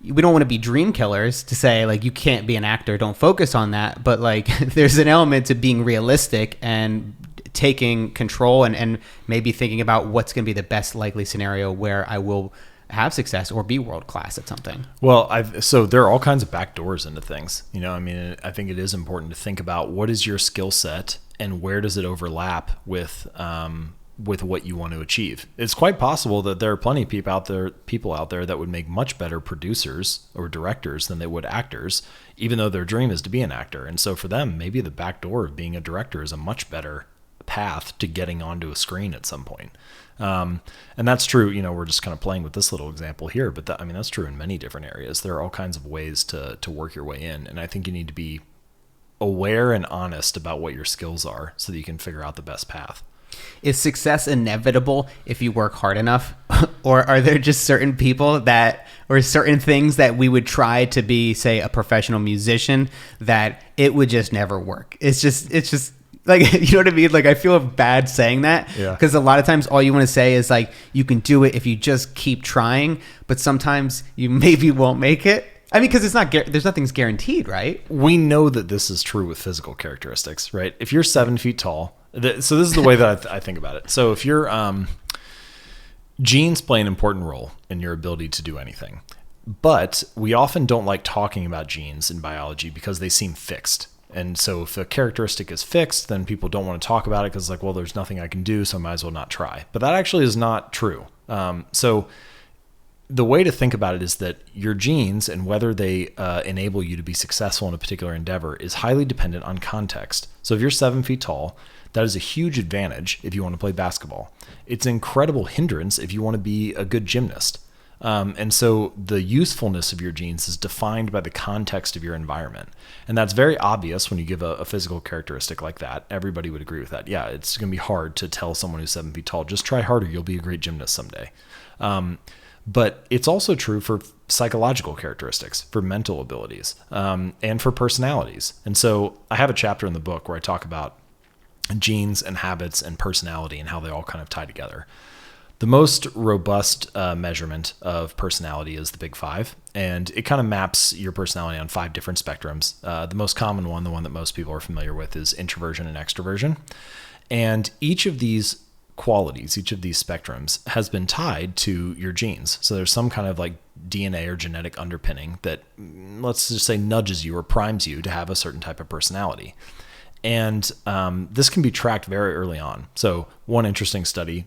Speaker 1: we don't want to be dream killers to say like, you can't be an actor, don't focus on that. But like, there's an element to being realistic and taking control and maybe thinking about what's going to be the best likely scenario where I will have success or be world class at something.
Speaker 2: Well, so there are all kinds of back doors into things. I think it is important to think about what is your skill set and where does it overlap with with what you want to achieve. It's quite possible that there are plenty of people out there that would make much better producers or directors than they would actors, even though their dream is to be an actor. And so for them, maybe the back door of being a director is a much better path to getting onto a screen at some point. And that's true. We're just kind of playing with this little example here, but that's true in many different areas. There are all kinds of ways to work your way in. And I think you need to be aware and honest about what your skills are so that you can figure out the best path.
Speaker 1: Is success inevitable if you work hard enough? Or are there just certain people or certain things that we would try to be, say, a professional musician, that it would just never work? It's just like, you know what I mean? Like, I feel bad saying that, because a lot of times all you want to say is like, you can do it if you just keep trying, but sometimes you maybe won't make it. I mean, because there's nothing's guaranteed, right?
Speaker 2: We know that this is true with physical characteristics, right? If you're 7 feet tall, so this is the way that I think about it. So if your genes play an important role in your ability to do anything, but we often don't like talking about genes in biology because they seem fixed. And so if a characteristic is fixed, then people don't want to talk about it because, like, well, there's nothing I can do, so I might as well not try. But that actually is not true. So the way to think about it is that your genes and whether they enable you to be successful in a particular endeavor is highly dependent on context. So if you're 7 feet tall, that is a huge advantage if you want to play basketball. It's an incredible hindrance if you want to be a good gymnast. And so the usefulness of your genes is defined by the context of your environment. And that's very obvious when you give a physical characteristic like that. Everybody would agree with that. Yeah, it's going to be hard to tell someone who's 7 feet tall, just try harder, you'll be a great gymnast someday. But it's also true for psychological characteristics, for mental abilities, and for personalities. And so I have a chapter in the book where I talk about genes and habits and personality and how they all kind of tie together. The most robust measurement of personality is the Big Five, and it kind of maps your personality on 5 different spectrums. The most common one, the one that most people are familiar with, is introversion and extroversion. And each of these qualities, each of these spectrums has been tied to your genes. So there's some kind of like DNA or genetic underpinning that, let's just say, nudges you or primes you to have a certain type of personality. And this can be tracked very early on. So one interesting study,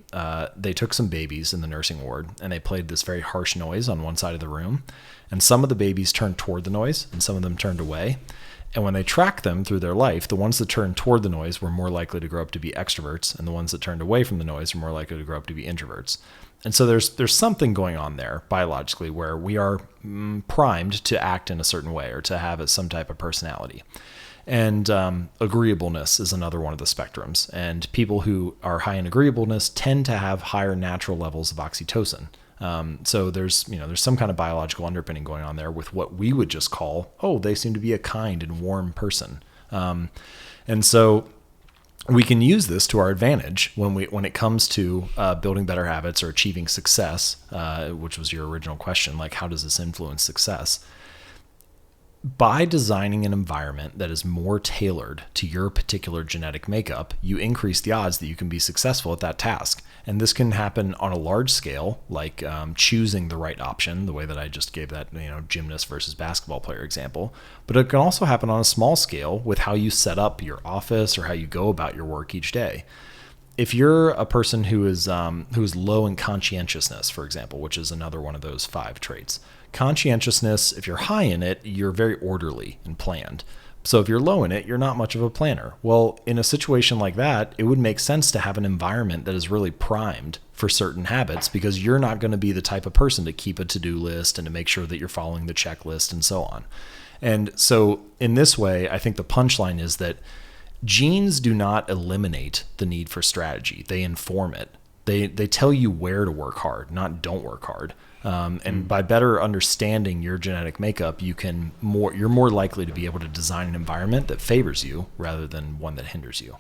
Speaker 2: they took some babies in the nursing ward and they played this very harsh noise on one side of the room. And some of the babies turned toward the noise and some of them turned away. And when they tracked them through their life, the ones that turned toward the noise were more likely to grow up to be extroverts, and the ones that turned away from the noise were more likely to grow up to be introverts. And so there's something going on there biologically where we are primed to act in a certain way or to have some type of personality. And agreeableness is another one of the spectrums. And people who are high in agreeableness tend to have higher natural levels of oxytocin. So there's some kind of biological underpinning going on there with what we would just call, oh, they seem to be a kind and warm person. And so we can use this to our advantage when it comes to building better habits or achieving success, which was your original question, like how does this influence success? By designing an environment that is more tailored to your particular genetic makeup, you increase the odds that you can be successful at that task. And this can happen on a large scale, like choosing the right option, the way that I just gave that gymnast versus basketball player example. But it can also happen on a small scale with how you set up your office or how you go about your work each day. If you're a person who is low in conscientiousness, for example, which is another one of those 5 traits. Conscientiousness, if you're high in it, you're very orderly and planned. So if you're low in it, you're not much of a planner. Well, in a situation like that, it would make sense to have an environment that is really primed for certain habits because you're not going to be the type of person to keep a to-do list and to make sure that you're following the checklist and so on. And so in this way, I think the punchline is that genes do not eliminate the need for strategy. They inform it. They tell you where to work hard, not don't work hard. And by better understanding your genetic makeup, you're more likely to be able to design an environment that favors you rather than one that hinders you.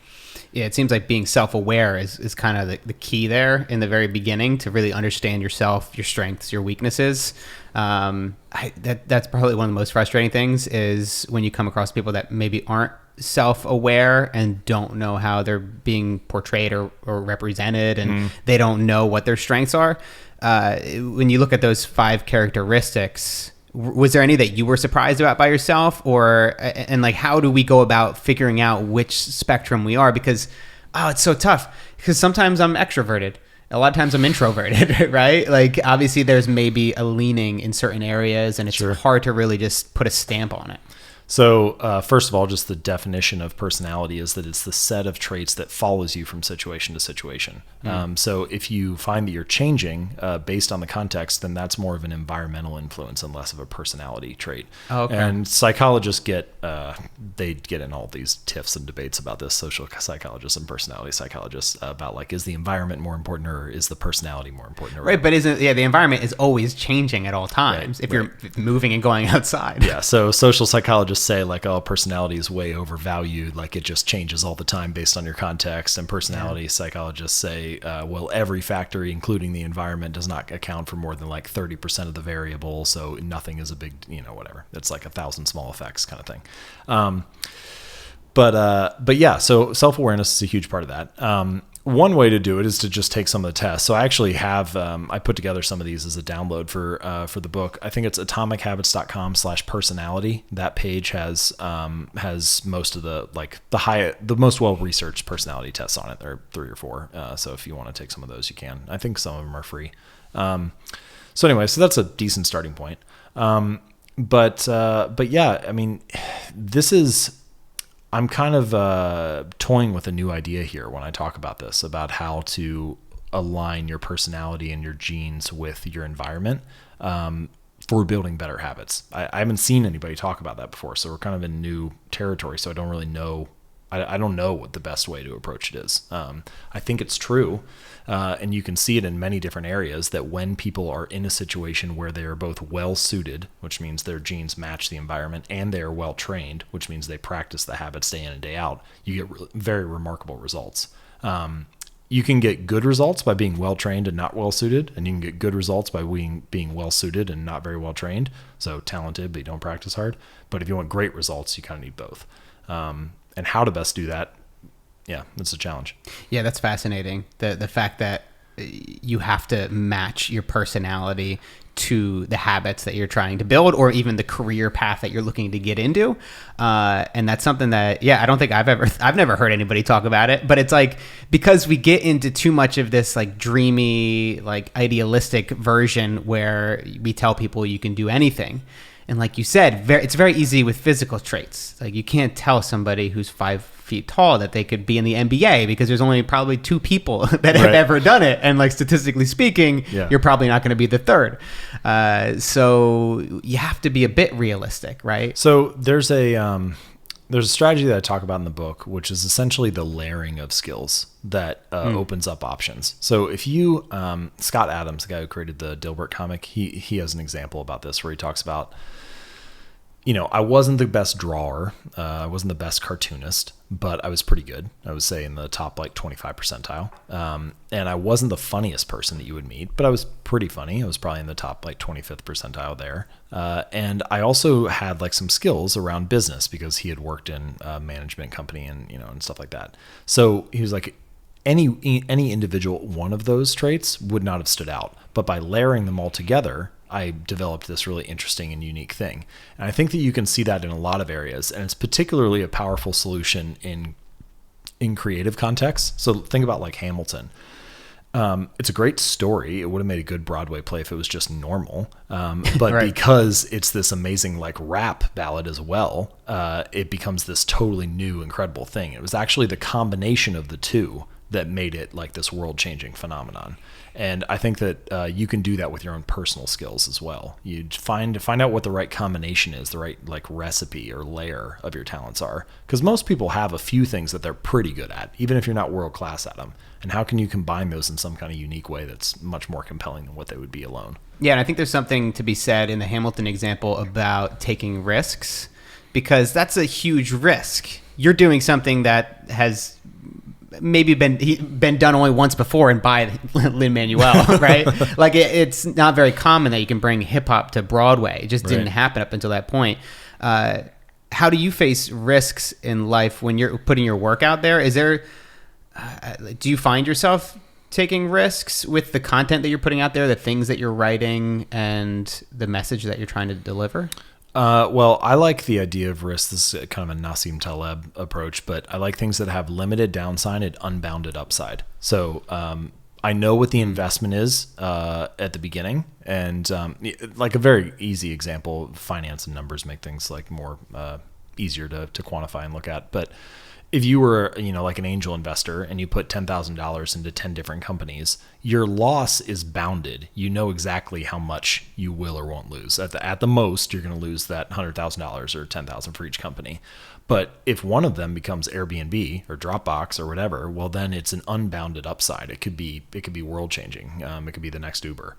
Speaker 1: Yeah, it seems like being self-aware is kind of the key there in the very beginning to really understand yourself, your strengths, your weaknesses. That's probably one of the most frustrating things is when you come across people that maybe aren't self-aware and don't know how they're being portrayed or represented, and they don't know what their strengths are. When you look at those 5 characteristics, was there any that you were surprised about by yourself, and like how do we go about figuring out which spectrum we are? Because Oh, it's so tough because sometimes I'm extroverted. A lot of times I'm introverted, right? Like obviously there's maybe a leaning in certain areas and it's hard to really just put a stamp on it.
Speaker 2: So first of all, just the definition of personality is that it's the set of traits that follows you from situation to situation. So if you find that you're changing based on the context, then that's more of an environmental influence and less of a personality trait.
Speaker 1: Oh, okay.
Speaker 2: And psychologists get in all these tiffs and debates about this, social psychologists and personality psychologists, about like, is the environment more important or is the personality more important?
Speaker 1: Right, but the environment is always changing at all times if you're moving and going outside.
Speaker 2: Yeah, so social psychologists say like, oh, personality is way overvalued, like it just changes all the time based on your context. And personality psychologists say, well, every factor, including the environment, does not account for more than like 30% of the variable, so nothing is a big, whatever. It's like 1,000 small effects kind of thing. But yeah, so self-awareness is a huge part of that. One way to do it is to just take some of the tests. So I actually have, I put together some of these as a download for the book. I think it's atomichabits.com/personality. That page has most of the most well-researched personality tests on it. There are 3 or 4. So if you want to take some of those, you can. I think some of them are free. So anyway, so that's a decent starting point. But yeah, I mean, I'm kind of toying with a new idea here when I talk about this, about how to align your personality and your genes with your environment for building better habits. I haven't seen anybody talk about that before, so we're kind of in new territory, so I don't really know. I don't know what the best way to approach it is. I think it's true, and you can see it in many different areas, that when people are in a situation where they are both well-suited, which means their genes match the environment, and they are well-trained, which means they practice the habits day in and day out, you get very remarkable results. You can get good results by being well-trained and not well-suited, and you can get good results by being well-suited and not very well-trained, so talented but you don't practice hard. But if you want great results, you kind of need both. And how to best do that, yeah, it's a challenge.
Speaker 1: Yeah, that's fascinating. The fact that you have to match your personality to the habits that you're trying to build, or even the career path that you're looking to get into. And that's something that, I don't think I've never heard anybody talk about it, but it's like, because we get into too much of this like dreamy, like idealistic version where we tell people you can do anything. And like you said, it's very easy with physical traits. Like you can't tell somebody who's 5 feet tall that they could be in the NBA because there's only probably 2 people that have ever done it. And like statistically speaking, you're probably not going to be the third. So you have to be a bit realistic, right?
Speaker 2: So there's a strategy that I talk about in the book, which is essentially the layering of skills that opens up options. So if you, Scott Adams, the guy who created the Dilbert comic, he has an example about this where he talks about, I wasn't the best drawer. I wasn't the best cartoonist, but I was pretty good. I would say in the top like 25 percentile. And I wasn't the funniest person that you would meet, but I was pretty funny. I was probably in the top like 25th percentile there. And I also had like some skills around business because he had worked in a management company and, and stuff like that. So he was like, any individual one of those traits would not have stood out, but by layering them all together, I developed this really interesting and unique thing. And I think that you can see that in a lot of areas, and it's particularly a powerful solution in creative contexts. So think about like Hamilton. It's a great story. It would have made a good Broadway play if it was just normal. But because it's this amazing like rap ballad as well, it becomes this totally new, incredible thing. It was actually the combination of the two that made it like this world-changing phenomenon. And I think that you can do that with your own personal skills as well. You find out what the right combination is, the right like recipe or layer of your talents are. Because most people have a few things that they're pretty good at, even if you're not world-class at them. And how can you combine those in some kind of unique way that's much more compelling than what they would be alone?
Speaker 1: Yeah, and I think there's something to be said in the Hamilton example about taking risks, because that's a huge risk. You're doing something that has maybe been done only once before and by Lin-Manuel, right? Like it's not very common that you can bring hip hop to Broadway. It just didn't happen up until that point. How do you face risks in life when you're putting your work out there? Is there, do you find yourself taking risks with the content that you're putting out there, the things that you're writing and the message that you're trying to deliver?
Speaker 2: Well, I like the idea of risk. This is kind of a Nassim Taleb approach, but I like things that have limited downside and unbounded upside. So I know what the investment is at the beginning, and like a very easy example, finance and numbers make things like more easier to quantify and look at. But if you were, like an angel investor and you put $10,000 into 10 different companies, your loss is bounded. You know exactly how much you will or won't lose. At the most, you're going to lose that $100,000 or $10,000 for each company. But if one of them becomes Airbnb or Dropbox or whatever, well, then it's an unbounded upside. It could be world changing. It could be the next Uber.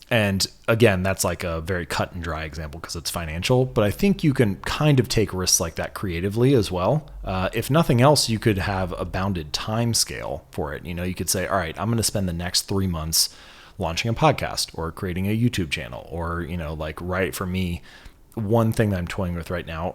Speaker 2: And again, that's like a very cut and dry example because it's financial, but I think you can kind of take risks like that creatively as well. If nothing else, you could have a bounded time scale for it. You could say, all right, I'm going to spend the next 3 months launching a podcast or creating a YouTube channel, or, right, for me, one thing that I'm toying with right now,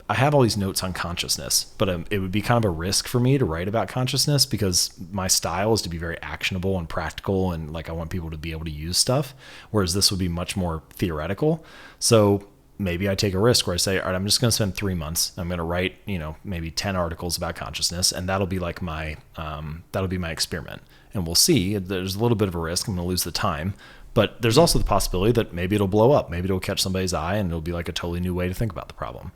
Speaker 2: I have all these notes on consciousness, but it would be kind of a risk for me to write about consciousness because my style is to be very actionable and practical, and like I want people to be able to use stuff, whereas this would be much more theoretical. So maybe I take a risk where I say, all right, I'm just going to spend 3 months. I'm going to write, maybe 10 articles about consciousness, and that'll be like my experiment. And we'll see. There's a little bit of a risk. I'm going to lose the time. But there's also the possibility that maybe it'll blow up. Maybe it'll catch somebody's eye and it'll be like a totally new way to think about the problem.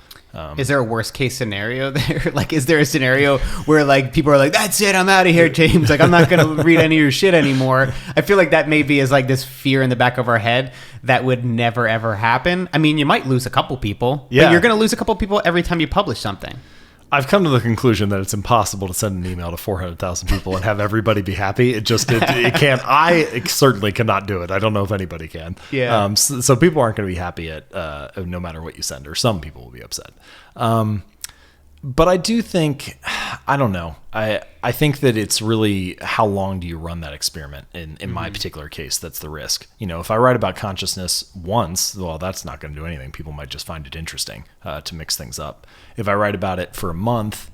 Speaker 1: Is there a worst case scenario there? Like, is there a scenario where like people are like, that's it, I'm out of here, James. Like, I'm not going to read any of your shit anymore. I feel like that maybe is like this fear in the back of our head that would never, ever happen. I mean, you might lose a couple people, but you're going to lose a couple people every time you publish something.
Speaker 2: I've come to the conclusion that it's impossible to send an email to 400,000 people and have everybody be happy. It can't. I certainly cannot do it. I don't know if anybody can.
Speaker 1: Yeah.
Speaker 2: So people aren't going to be happy no matter what you send, or some people will be upset. But I do think, I don't know. I think that it's really how long do you run that experiment in my particular case, that's the risk. If I write about consciousness once, well, that's not going to do anything. People might just find it interesting to mix things up. If I write about it for a month,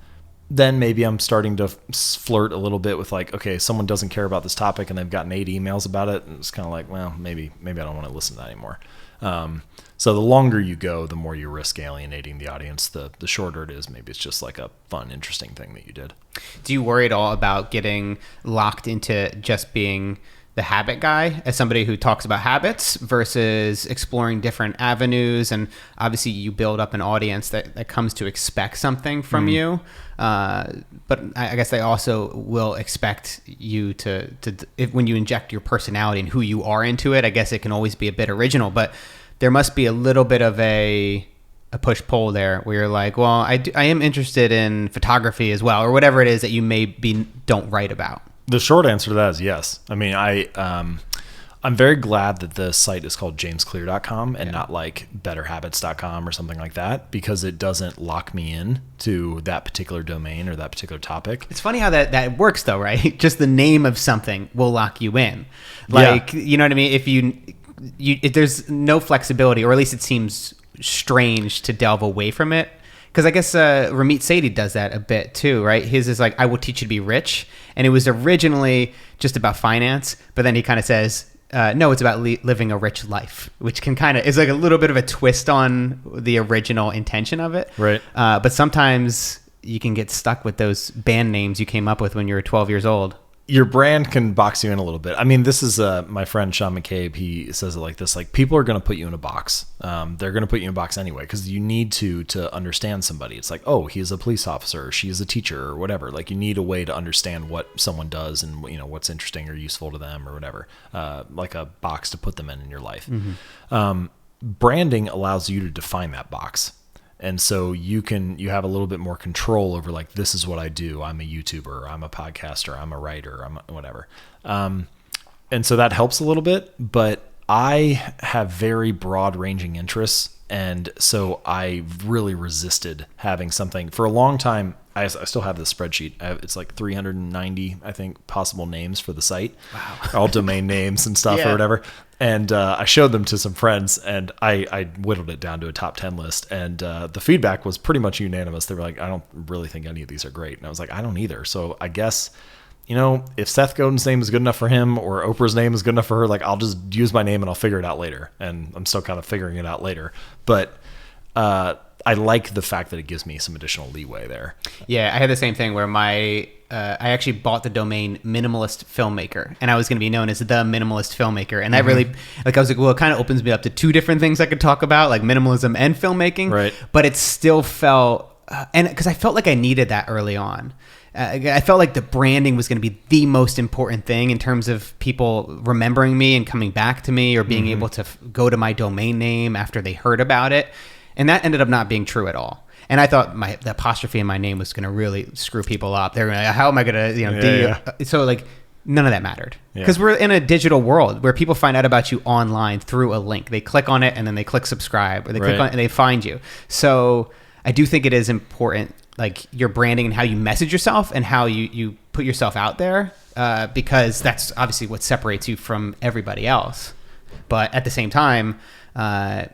Speaker 2: then maybe I'm starting to flirt a little bit with like, okay, someone doesn't care about this topic and they've gotten 8 emails about it. And it's kind of like, well, maybe I don't want to listen to that anymore. So the longer you go, the more you risk alienating the audience. The shorter it is, maybe it's just like a fun, interesting thing that you did.
Speaker 1: Do you worry at all about getting locked into just being the habit guy as somebody who talks about habits versus exploring different avenues? And obviously you build up an audience that comes to expect something from you. But I guess they also will expect you to when you inject your personality and who you are into it, I guess it can always be a bit original, but there must be a little bit of a push-pull there where you're like, well, I am interested in photography as well, or whatever it is that you don't write about.
Speaker 2: The short answer to that is yes. I mean, I'm very glad that the site is called jamesclear.com and not like betterhabits.com or something like that, because it doesn't lock me in to that particular domain or that particular topic.
Speaker 1: It's funny how that works though, right? Just the name of something will lock you in. Like, you know what I mean? If there's no flexibility, or at least it seems strange to delve away from it. Because I guess Ramit Sethi does that a bit too, right? His is like, I will teach you to be rich. And it was originally just about finance, but then he kind of says, no, it's about living a rich life, which can kind of is like a little bit of a twist on the original intention of it.
Speaker 2: Right.
Speaker 1: But sometimes you can get stuck with those band names you came up with when you were 12 years old.
Speaker 2: Your brand can box you in a little bit. I mean, this is my friend Sean McCabe. He says it like this: like, people are going to put you in a box. They're going to put you in a box anyway, because you need to understand somebody. It's like, oh, he's a police officer, or she is a teacher, or whatever. Like, you need a way to understand what someone does and what's interesting or useful to them or whatever. Like a box to put them in your life. Mm-hmm. Branding allows you to define that box. And so you have a little bit more control over like, this is what I do. I'm a YouTuber, I'm a podcaster, I'm a writer, I'm whatever. And so that helps a little bit, but I have very broad ranging interests. And so I really resisted having something for a long time. I still have this spreadsheet. It's like 390, I think, possible names for the site. Wow. All domain names and stuff or whatever. And I showed them to some friends, and I whittled it down to a top 10 list. And the feedback was pretty much unanimous. They were like, I don't really think any of these are great. And I was like, I don't either. So I guess if Seth Godin's name is good enough for him or Oprah's name is good enough for her, like I'll just use my name and I'll figure it out later. And I'm still kind of figuring it out later. But I like the fact that it gives me some additional leeway there.
Speaker 1: Yeah, I had the same thing where I actually bought the domain Minimalist Filmmaker, and I was going to be known as the Minimalist Filmmaker. And that really, I was like, well, it kind of opens me up to two different things I could talk about, like minimalism and filmmaking.
Speaker 2: Right.
Speaker 1: But it still felt, and because I felt like I needed that early on. I felt like the branding was going to be the most important thing in terms of people remembering me and coming back to me, or being able to go to my domain name after they heard about it. And that ended up not being true at all. And I thought the apostrophe in my name was going to really screw people up. They're like, how am I going to, So like none of that mattered, because we're in a digital world where people find out about you online through a link. They click on it and then they click subscribe, or they click on it and they find you. So I do think it is important, like your branding and how you message yourself and how you put yourself out there, because that's obviously what separates you from everybody else. But at the same time,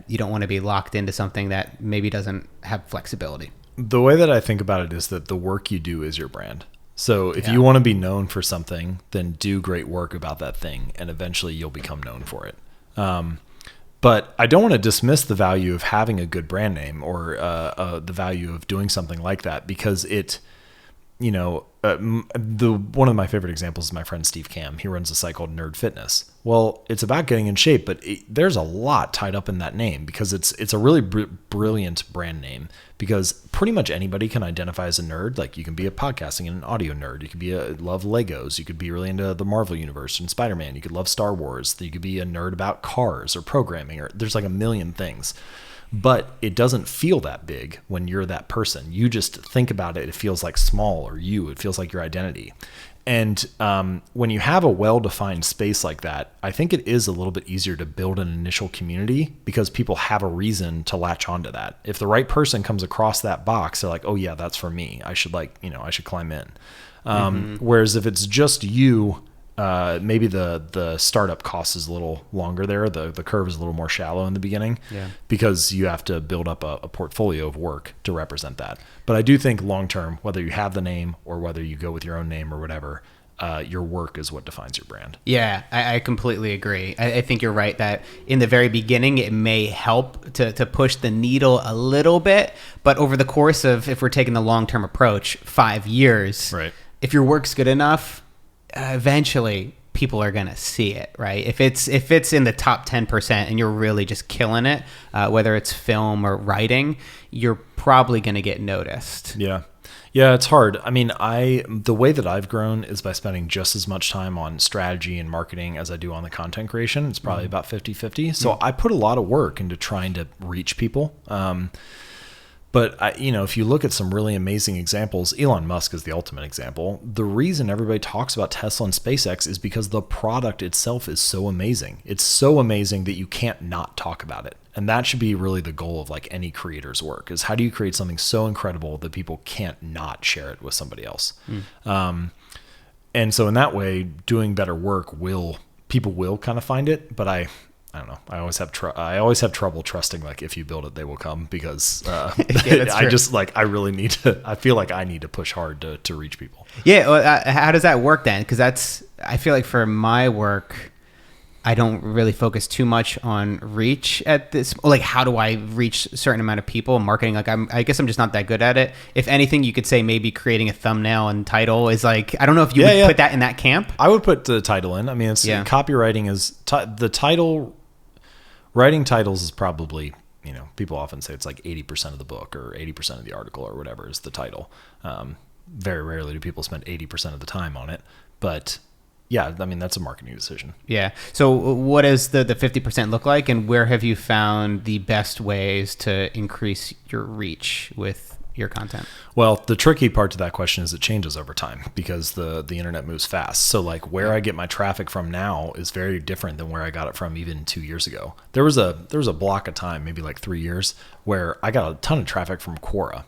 Speaker 1: you don't want to be locked into something that maybe doesn't have flexibility.
Speaker 2: The way that I think about it is that the work you do is your brand. So if you want to be known for something, then do great work about that thing, and eventually you'll become known for it. But I don't want to dismiss the value of having a good brand name, or the value of doing something like that, because it, one of my favorite examples is my friend Steve Cam. He runs a site called Nerd Fitness. Well, it's about getting in shape, but there's a lot tied up in that name, because it's a really brilliant brand name, because pretty much anybody can identify as a nerd. Like, you can be a podcasting and an audio nerd. You could be love Legos. You could be really into the Marvel universe and Spider-Man. You could love Star Wars. You could be a nerd about cars or programming, or there's like a million things. But it doesn't feel that big when you're that person. You just think about it. It feels like small, or it feels like your identity. And when you have a well-defined space like that, I think it is a little bit easier to build an initial community, because people have a reason to latch onto that. If the right person comes across that box, they're like, oh yeah, that's for me. I should I should climb in. Whereas if it's just you, maybe the startup cost is a little longer there. The curve is a little more shallow in the beginning, because you have to build up a portfolio of work to represent that. But I do think long term, whether you have the name or whether you go with your own name or whatever, your work is what defines your brand.
Speaker 1: Yeah, I completely agree. I think you're right that in the very beginning, it may help to push the needle a little bit. But over the course of, if we're taking the long-term approach, 5 years,
Speaker 2: right,
Speaker 1: if your work's good enough, eventually people are going to see it, right? If it's in the top 10% and you're really just killing it, whether it's film or writing, you're probably going to get noticed.
Speaker 2: Yeah, it's hard. I mean, the way that I've grown is by spending just as much time on strategy and marketing as I do on the content creation. It's probably about 50-50. So I put a lot of work into trying to reach people. But if you look at some really amazing examples, Elon Musk is the ultimate example. The reason everybody talks about Tesla and SpaceX is because the product itself is so amazing. It's so amazing that you can't not talk about it. And that should be really the goal of like any creator's work, is how do you create something so incredible that people can't not share it with somebody else? And so in that way, doing better work people will kind of find it. But I don't know. I always have trouble trusting, like, if you build it, they will come, because I just I feel like I need to push hard to reach people.
Speaker 1: Yeah. Well, how does that work then? Because I feel like for my work, I don't really focus too much on reach at this. Like, how do I reach a certain amount of people? Marketing, like, I guess I'm just not that good at it. If anything, you could say maybe creating a thumbnail and title is like, I don't know if you would put that in that camp.
Speaker 2: I would put the title in. I mean, copywriting is the title. Writing titles is probably, people often say it's like 80% of the book or 80% of the article or whatever is the title. Very rarely do people spend 80% of the time on it. But yeah, I mean, that's a marketing decision. Yeah.
Speaker 1: So what does the 50% look like, and where have you found the best ways to increase your reach with your content?
Speaker 2: Well, the tricky part to that question is it changes over time, because the internet moves fast. So like where I get my traffic from now is very different than where I got it from even 2 years ago. There was a block of time, maybe like 3 years, where I got a ton of traffic from Quora,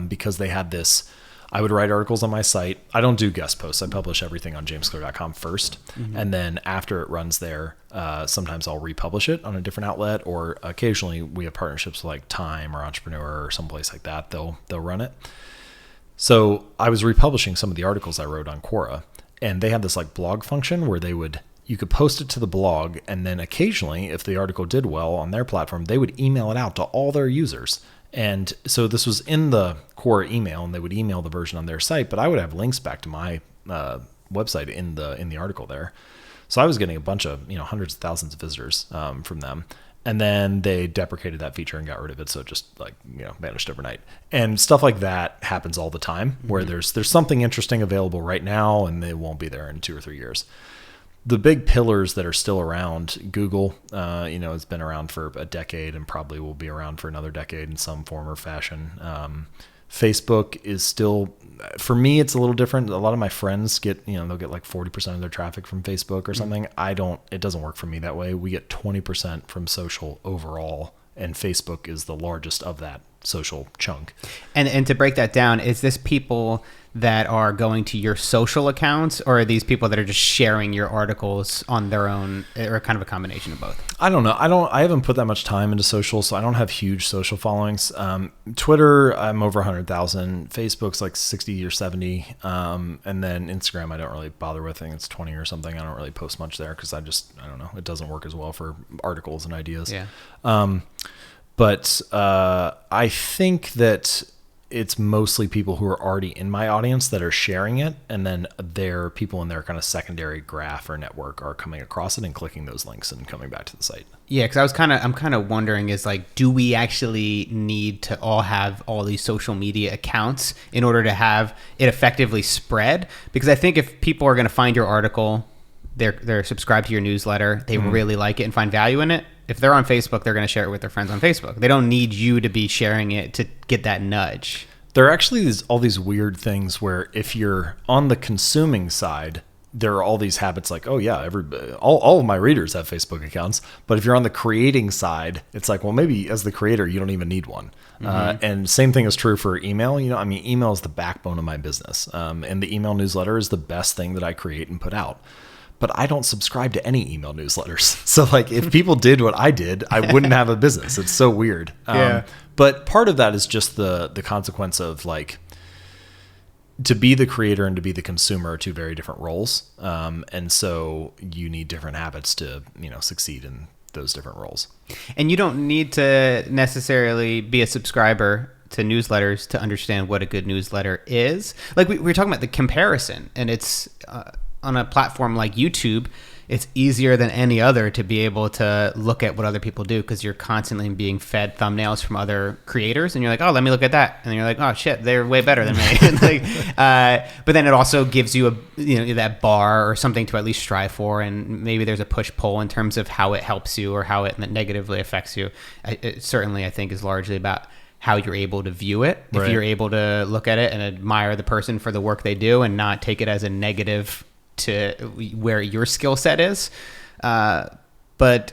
Speaker 2: because they had this. I would write articles on my site. I don't do guest posts. I publish everything on jamesclear.com first. And then after it runs there, sometimes I'll republish it on a different outlet, or occasionally we have partnerships with like Time or Entrepreneur or someplace like that. They'll run it. So I was republishing some of the articles I wrote on Quora, and they had this like blog function where you could post it to the blog, and then occasionally, if the article did well on their platform, they would email it out to all their users. And so this was in the core email, and they would email the version on their site, but I would have links back to my website in the article there. So I was getting a bunch of, hundreds of thousands of visitors from them. And then they deprecated that feature and got rid of it. So it just vanished overnight. And stuff like that happens all the time, where there's something interesting available right now, and it won't be there in 2 or 3 years. The big pillars that are still around, Google, has been around for a decade and probably will be around for another decade in some form or fashion. Facebook is still, for me, it's a little different. A lot of my friends get, they'll get like 40% of their traffic from Facebook or something. It doesn't work for me that way. We get 20% from social overall, and Facebook is the largest of that social chunk.
Speaker 1: And to break that down, is this people that are going to your social accounts, or are these people that are just sharing your articles on their own, or kind of a combination of both?
Speaker 2: I don't know. I haven't put that much time into social, so I don't have huge social followings. Twitter, I'm over 100,000. Facebook's like 60 or 70. And then Instagram, I don't really bother with. I think it's 20 or something. I don't really post much there because I don't know. It doesn't work as well for articles and ideas.
Speaker 1: Yeah.
Speaker 2: But I think that it's mostly people who are already in my audience that are sharing it, and then their people in their kind of secondary graph or network are coming across it and clicking those links and coming back to the site.
Speaker 1: Yeah, because I'm kind of wondering, is like, do we actually need to all have all these social media accounts in order to have it effectively spread? Because I think if people are going to find your article, they're subscribed to your newsletter, they really like it and find value in it. If they're on Facebook, they're going to share it with their friends on Facebook. They don't need you to be sharing it to get that nudge.
Speaker 2: There are actually all these weird things where if you're on the consuming side, there are all these habits like, oh yeah, all of my readers have Facebook accounts. But if you're on the creating side, it's like, well, maybe as the creator, you don't even need one. And same thing is true for email. Email is the backbone of my business. And the email newsletter is the best thing that I create and put out. But I don't subscribe to any email newsletters. So like if people did what I did, I wouldn't have a business. It's so weird.
Speaker 1: Yeah.
Speaker 2: But part of that is just the consequence of like, to be the creator and to be the consumer are two very different roles. And so you need different habits to, succeed in those different roles. And
Speaker 1: you don't need to necessarily be a subscriber to newsletters to understand what a good newsletter is. Like we were talking about the comparison, and it's on a platform like YouTube, it's easier than any other to be able to look at what other people do, because you're constantly being fed thumbnails from other creators, and you're like, oh, let me look at that, and then you're like, oh shit, they're way better than me. But then it also gives you that bar or something to at least strive for, and maybe there's a push pull in terms of how it helps you or how it negatively affects you. It certainly, I think, is largely about how you're able to view it. Right. If you're able to look at it and admire the person for the work they do and not take it as a negative to where your skill set is, but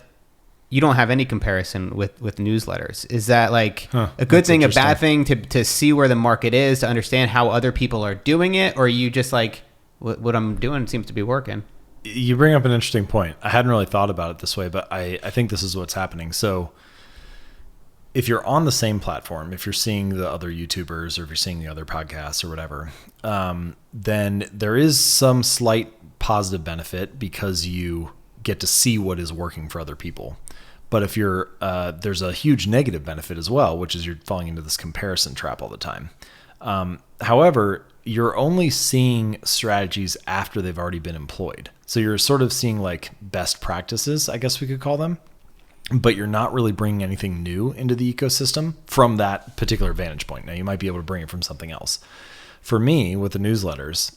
Speaker 1: you don't have any comparison with newsletters. Is that like a good thing, a bad thing, to see where the market is, to understand how other people are doing it, or are you just like, what I'm doing seems to be working?
Speaker 2: You bring up an interesting point. I hadn't really thought about it this way, but I think this is what's happening. So if you're on the same platform, if you're seeing the other YouTubers or if you're seeing the other podcasts or whatever, then there is some slight positive benefit because you get to see what is working for other people. But if you're, there's a huge negative benefit as well, which is you're falling into this comparison trap all the time. However, you're only seeing strategies after they've already been employed. So you're sort of seeing like best practices, I guess we could call them. But you're not really bringing anything new into the ecosystem from that particular vantage point. Now, you might be able to bring it from something else. For me, with the newsletters,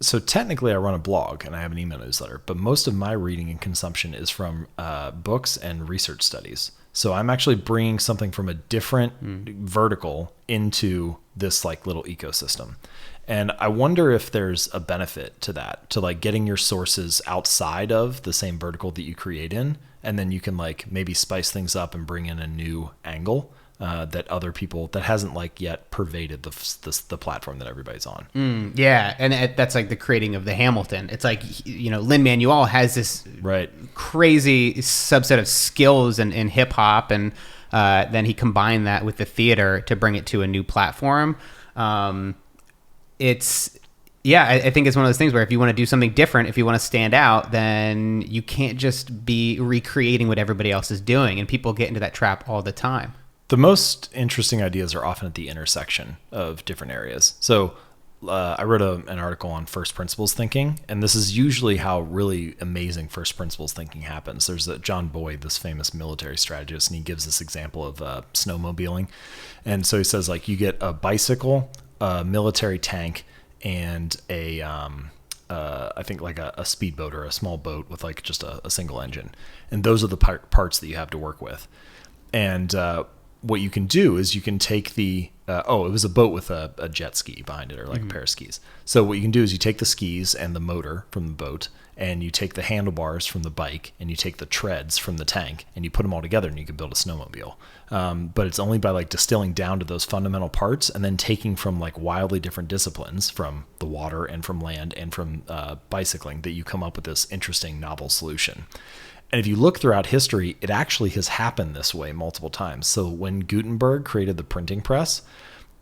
Speaker 2: so technically I run a blog and I have an email newsletter, but most of my reading and consumption is from books and research studies. So I'm actually bringing something from a different vertical into this like little ecosystem. And I wonder if there's a benefit to that, to like getting your sources outside of the same vertical that you create in. And then you can like maybe spice things up and bring in a new angle that other people, that hasn't like yet pervaded the platform that everybody's on.
Speaker 1: Yeah. And that's like the creating of the Hamilton. It's like, Lin-Manuel has this crazy subset of skills in hip hop. And then he combined that with the theater to bring it to a new platform. It's Yeah, I think it's one of those things where if you want to do something different, if you want to stand out, then you can't just be recreating what everybody else is doing. And people get into that trap all the time.
Speaker 2: The most interesting ideas are often at the intersection of different areas. So I wrote an article on first principles thinking, and this is usually how really amazing first principles thinking happens. There's John Boyd, this famous military strategist, and he gives this example of snowmobiling. And so he says, like, you get a bicycle, a military tank, and I think like a speedboat or a small boat with like just a single engine. And those are the parts that you have to work with. And what you can do is you can take it was a boat with a jet ski behind it, or like a pair of skis. So what you can do is you take the skis and the motor from the boat, and you take the handlebars from the bike, and you take the treads from the tank, and you put them all together, and you can build a snowmobile. But it's only by like distilling down to those fundamental parts, and then taking from like wildly different disciplines, from the water and from land and from bicycling, that you come up with this interesting novel solution. And if you look throughout history, it actually has happened this way multiple times. So when Gutenberg created the printing press,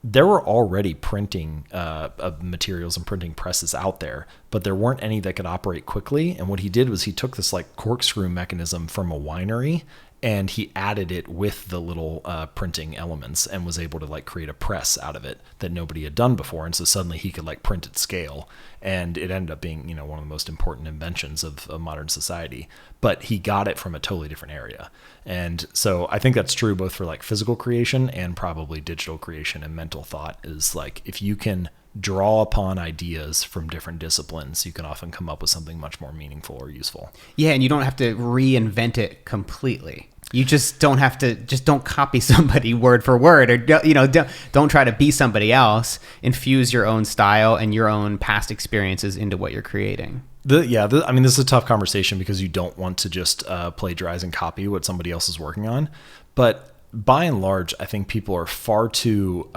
Speaker 2: there were already printing of materials and printing presses out there, but there weren't any that could operate quickly. And what he did was he took this like corkscrew mechanism from a winery, and he added it with the little printing elements, and was able to like create a press out of it that nobody had done before. And so suddenly he could like print at scale, and it ended up being, one of the most important inventions of modern society. But he got it from a totally different area. And so I think that's true both for like physical creation and probably digital creation and mental thought, is like, if you can draw upon ideas from different disciplines, you can often come up with something much more meaningful or useful.
Speaker 1: Yeah, and you don't have to reinvent it completely. You just don't copy somebody word for word, or don't try to be somebody else. Infuse your own style and your own past experiences into what you're creating.
Speaker 2: This is a tough conversation because you don't want to just plagiarize and copy what somebody else is working on. But by and large, I think people are far too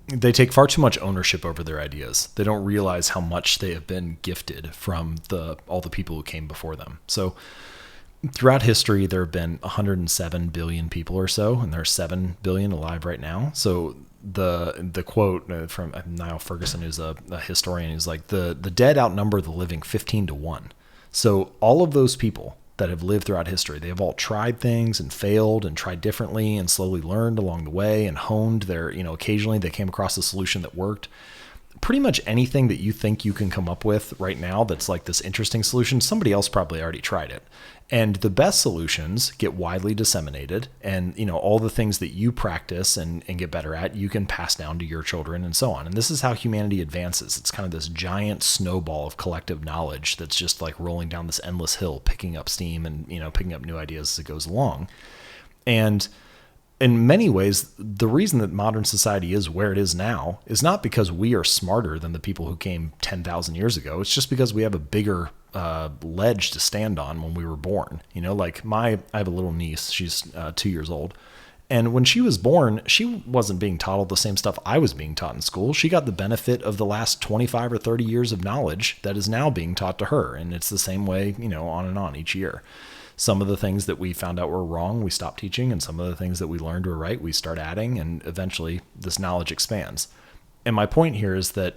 Speaker 2: they take far too much ownership over their ideas. They don't realize how much they have been gifted from all the people who came before them. So throughout history, there have been 107 billion people or so, and there are 7 billion alive right now. So the quote from Niall Ferguson, who's a historian, is like, the dead outnumber the living 15-1. So all of those people that have lived throughout history, they have all tried things and failed and tried differently and slowly learned along the way and honed their, occasionally they came across a solution that worked. Pretty much anything that you think you can come up with right now that's like this interesting solution, somebody else probably already tried it. And the best solutions get widely disseminated, and all the things that you practice and get better at, you can pass down to your children and so on. And this is how humanity advances. It's kind of this giant snowball of collective knowledge that's just like rolling down this endless hill, picking up steam and picking up new ideas as it goes along. And in many ways, the reason that modern society is where it is now is not because we are smarter than the people who came 10,000 years ago. It's just because we have a bigger ledge to stand on when we were born. I have a little niece. She's 2 years old. And when she was born, she wasn't being taught all the same stuff I was being taught in school. She got the benefit of the last 25 or 30 years of knowledge that is now being taught to her. And it's the same way, on and on each year. Some of the things that we found out were wrong, we stopped teaching, and some of the things that we learned were right, we start adding, and eventually this knowledge expands. And my point here is that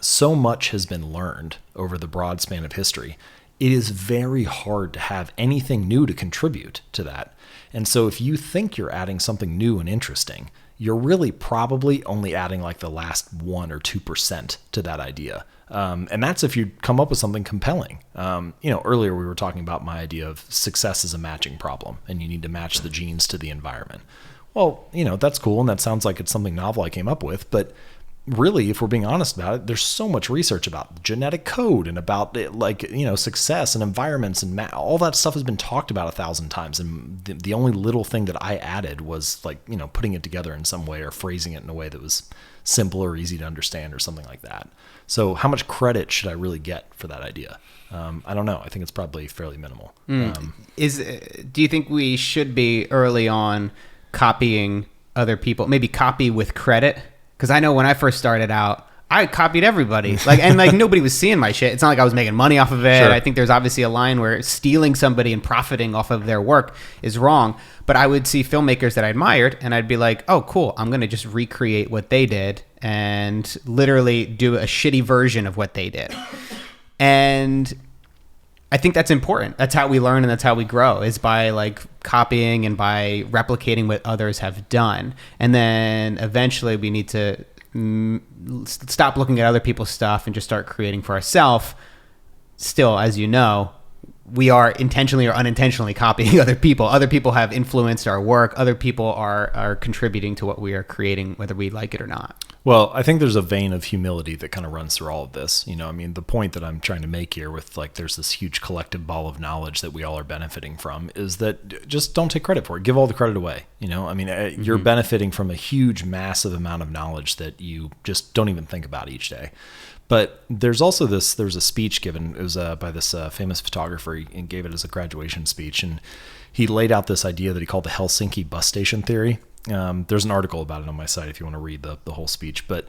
Speaker 2: so much has been learned over the broad span of history. It is very hard to have anything new to contribute to that. And so if you think you're adding something new and interesting, you're really probably only adding like the last 1 or 2% to that idea. And that's if you come up with something compelling. Earlier we were talking about my idea of success is a matching problem, and you need to match the genes to the environment. Well, that's cool, and that sounds like it's something novel I came up with, but really, if we're being honest about it, there's so much research about genetic code and about success and environments and all that stuff has been talked about 1,000 times. And the only little thing that I added was putting it together in some way or phrasing it in a way that was simple or easy to understand or something like that. So how much credit should I really get for that idea? I don't know. I think it's probably fairly minimal.
Speaker 1: Do you think we should be early on copying other people, maybe copy with credit? Because I know when I first started out, I copied everybody. Nobody was seeing my shit. It's not like I was making money off of it. Sure. I think there's obviously a line where stealing somebody and profiting off of their work is wrong. But I would see filmmakers that I admired, and I'd be like, oh, cool, I'm going to just recreate what they did. and literally do a shitty version of what they did. And I think that's important. That's how we learn and that's how we grow, is by like copying and by replicating what others have done. And then eventually we need to stop looking at other people's stuff and just start creating for ourselves. Still, as you know, we are intentionally or unintentionally copying other people. Other people have influenced our work. Other people are contributing to what we are creating, whether we like it or not.
Speaker 2: Well, I think there's a vein of humility that kind of runs through all of this. You know, I mean, the point that I'm trying to make here with like, there's this huge collective ball of knowledge that we all are benefiting from, is that just don't take credit for it. Give all the credit away. You know, I mean, you're benefiting from a huge, massive amount of knowledge that you just don't even think about each day. But there's also there's a speech given, it was by this famous photographer, and gave it as a graduation speech. And he laid out this idea that he called the Helsinki bus station theory. There's an article about it on my site if you want to read the whole speech. But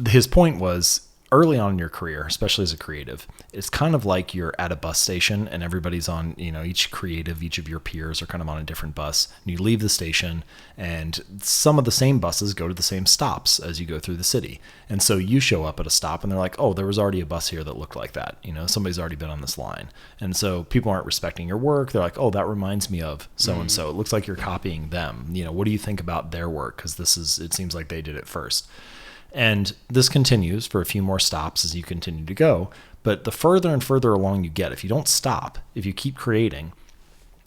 Speaker 2: his point was, early on in your career, especially as a creative, it's kind of like you're at a bus station and everybody's on, you know, each of your peers are kind of on a different bus. And you leave the station and some of the same buses go to the same stops as you go through the city. And so you show up at a stop and they're like, oh, there was already a bus here that looked like that. You know, somebody's already been on this line. And so people aren't respecting your work. They're like, oh, that reminds me of so-and-so. It looks like you're copying them. You know, what do you think about their work? Because it seems like they did it first. And this continues for a few more stops as you continue to go. But the further and further along you get, if you don't stop, if you keep creating,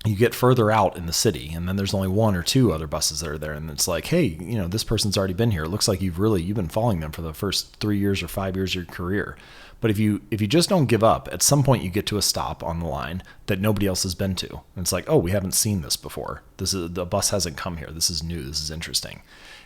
Speaker 2: you get further out in the city. And then there's only one or two other buses that are there. And it's like, hey, you know, this person's already been here. It looks like you've been following them for the first 3 years or 5 years of your career. But if you just don't give up, at some point you get to a stop on the line that nobody else has been to. And it's like, oh, we haven't seen this before. The bus hasn't come here. This is new. This is interesting.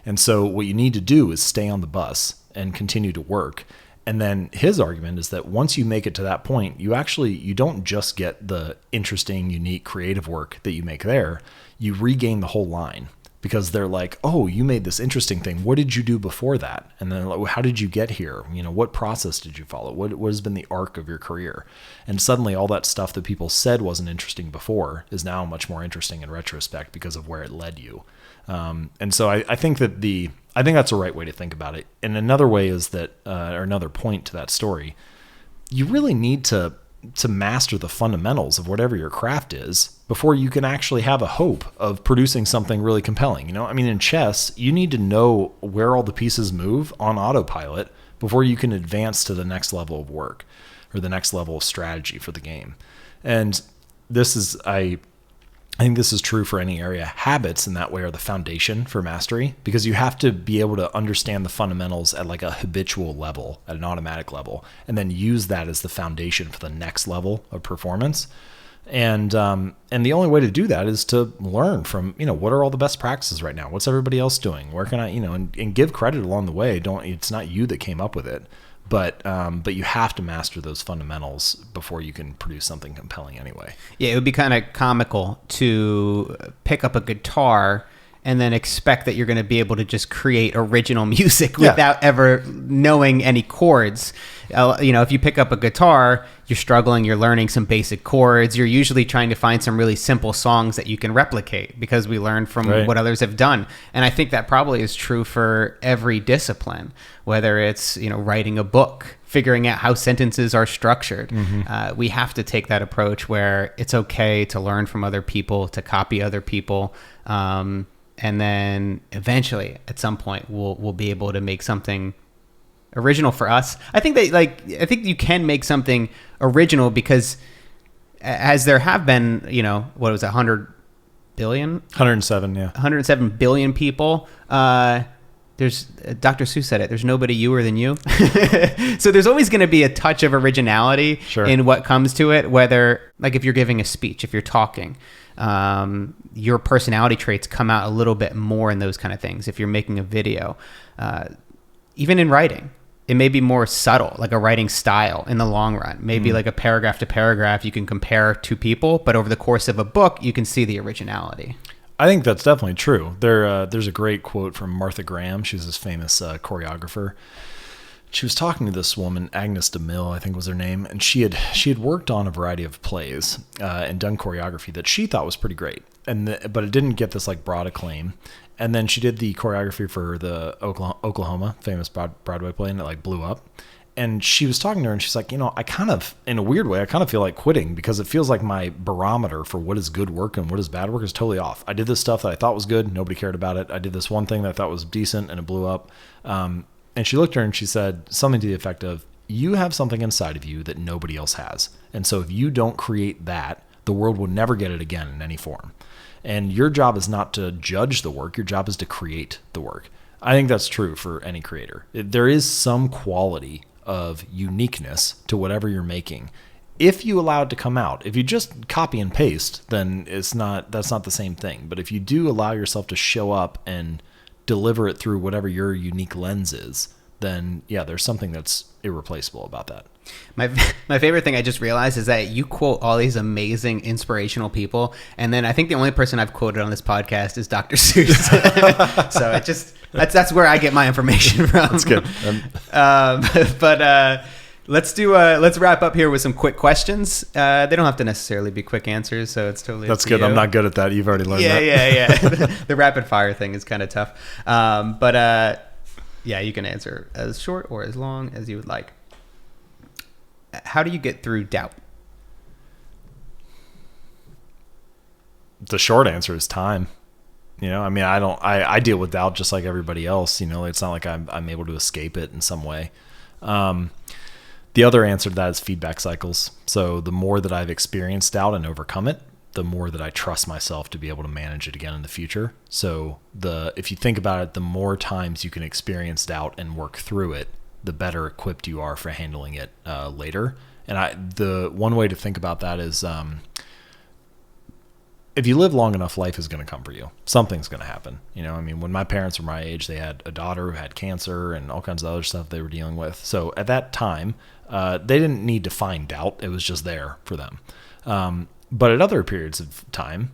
Speaker 2: And so what you need to do is stay on the bus and continue to work. And then his argument is that once you make it to that point, you don't just get the interesting, unique, creative work that you make there. You regain the whole line, because they're like, oh, you made this interesting thing. What did you do before that? And then like, how did you get here? You know, what process did you follow? What has been the arc of your career? And suddenly all that stuff that people said wasn't interesting before is now much more interesting in retrospect because of where it led you. And so I think that's the right way to think about it. And another way is that, or another point to that story, you really need to master the fundamentals of whatever your craft is before you can actually have a hope of producing something really compelling. You know, I mean, in chess, you need to know where all the pieces move on autopilot before you can advance to the next level of work or the next level of strategy for the game. And I think this is true for any area. Habits in that way are the foundation for mastery, because you have to be able to understand the fundamentals at like a habitual level, at an automatic level, and then use that as the foundation for the next level of performance. And the only way to do that is to learn from, you know, what are all the best practices right now? What's everybody else doing? Where can I, you know, and give credit along the way. It's not you that came up with it. But you have to master those fundamentals before you can produce something compelling anyway. Yeah,
Speaker 1: it would be kind of comical to pick up a guitar and then expect that you're going to be able to just create original music without ever knowing any chords. You know, if you pick up a guitar, you're struggling, you're learning some basic chords. You're usually trying to find some really simple songs that you can replicate because we learn from what others have done. And I think that probably is true for every discipline, whether it's, you know, writing a book, figuring out how sentences are structured. We have to take that approach where it's okay to learn from other people, to copy other people. And then eventually, at some point, we'll be able to make something original for us. I think you can make something original because, as there have been, you know, what was it, 100 billion?
Speaker 2: 107, yeah.
Speaker 1: 107 billion people. There's Dr. Seuss said it. There's nobody youer than you. So there's always going to be a touch of originality in what comes to it. Whether, like, if you're giving a speech, if you're talking, your personality traits come out a little bit more in those kind of things. If you're making a video, even in writing, it may be more subtle, like a writing style in the long run. Maybe like a paragraph to paragraph, you can compare two people, but over the course of a book, you can see the originality.
Speaker 2: I think that's definitely true. There's a great quote from Martha Graham. She's this famous choreographer. She was talking to this woman, Agnes DeMille, I think was her name, and she had worked on a variety of plays and done choreography that she thought was pretty great. but it didn't get this like broad acclaim. And then she did the choreography for the Oklahoma famous Broadway play, and it like blew up. And she was talking to her, and she's like, I kind of, in a weird way, I kind of feel like quitting, because it feels like my barometer for what is good work and what is bad work is totally off. I did this stuff that I thought was good. Nobody cared about it. I did this one thing that I thought was decent, and it blew up. And she looked at her and she said something to the effect of, you have something inside of you that nobody else has. And so if you don't create that, the world will never get it again in any form. And your job is not to judge the work. Your job is to create the work. I think that's true for any creator. There is some quality of uniqueness to whatever you're making. If you allow it to come out, if you just copy and paste, then that's not the same thing. But if you do allow yourself to show up and deliver it through whatever your unique lens is, then yeah, there's something that's irreplaceable about that.
Speaker 1: My favorite thing I just realized is that you quote all these amazing inspirational people, and then I think the only person I've quoted on this podcast is Dr. Seuss. So that's where I get my information from.
Speaker 2: That's good.
Speaker 1: Let's wrap up here with some quick questions. They don't have to necessarily be quick answers, so it's totally
Speaker 2: that's good. You. I'm not good at that. You've already learned that.
Speaker 1: Yeah. The rapid fire thing is kind of tough. Yeah, you can answer as short or as long as you would like. How do you get through doubt?
Speaker 2: The short answer is time. I deal with doubt just like everybody else. It's not like I'm able to escape it in some way. The other answer to that is feedback cycles. So the more that I've experienced doubt and overcome it, the more that I trust myself to be able to manage it again in the future. So if you think about it, the more times you can experience doubt and work through it, the better equipped you are for handling it later. And the one way to think about that is if you live long enough, life is going to come for you. Something's going to happen. When my parents were my age, they had a daughter who had cancer and all kinds of other stuff they were dealing with. So at that time, they didn't need to find doubt. It was just there for them. But at other periods of time,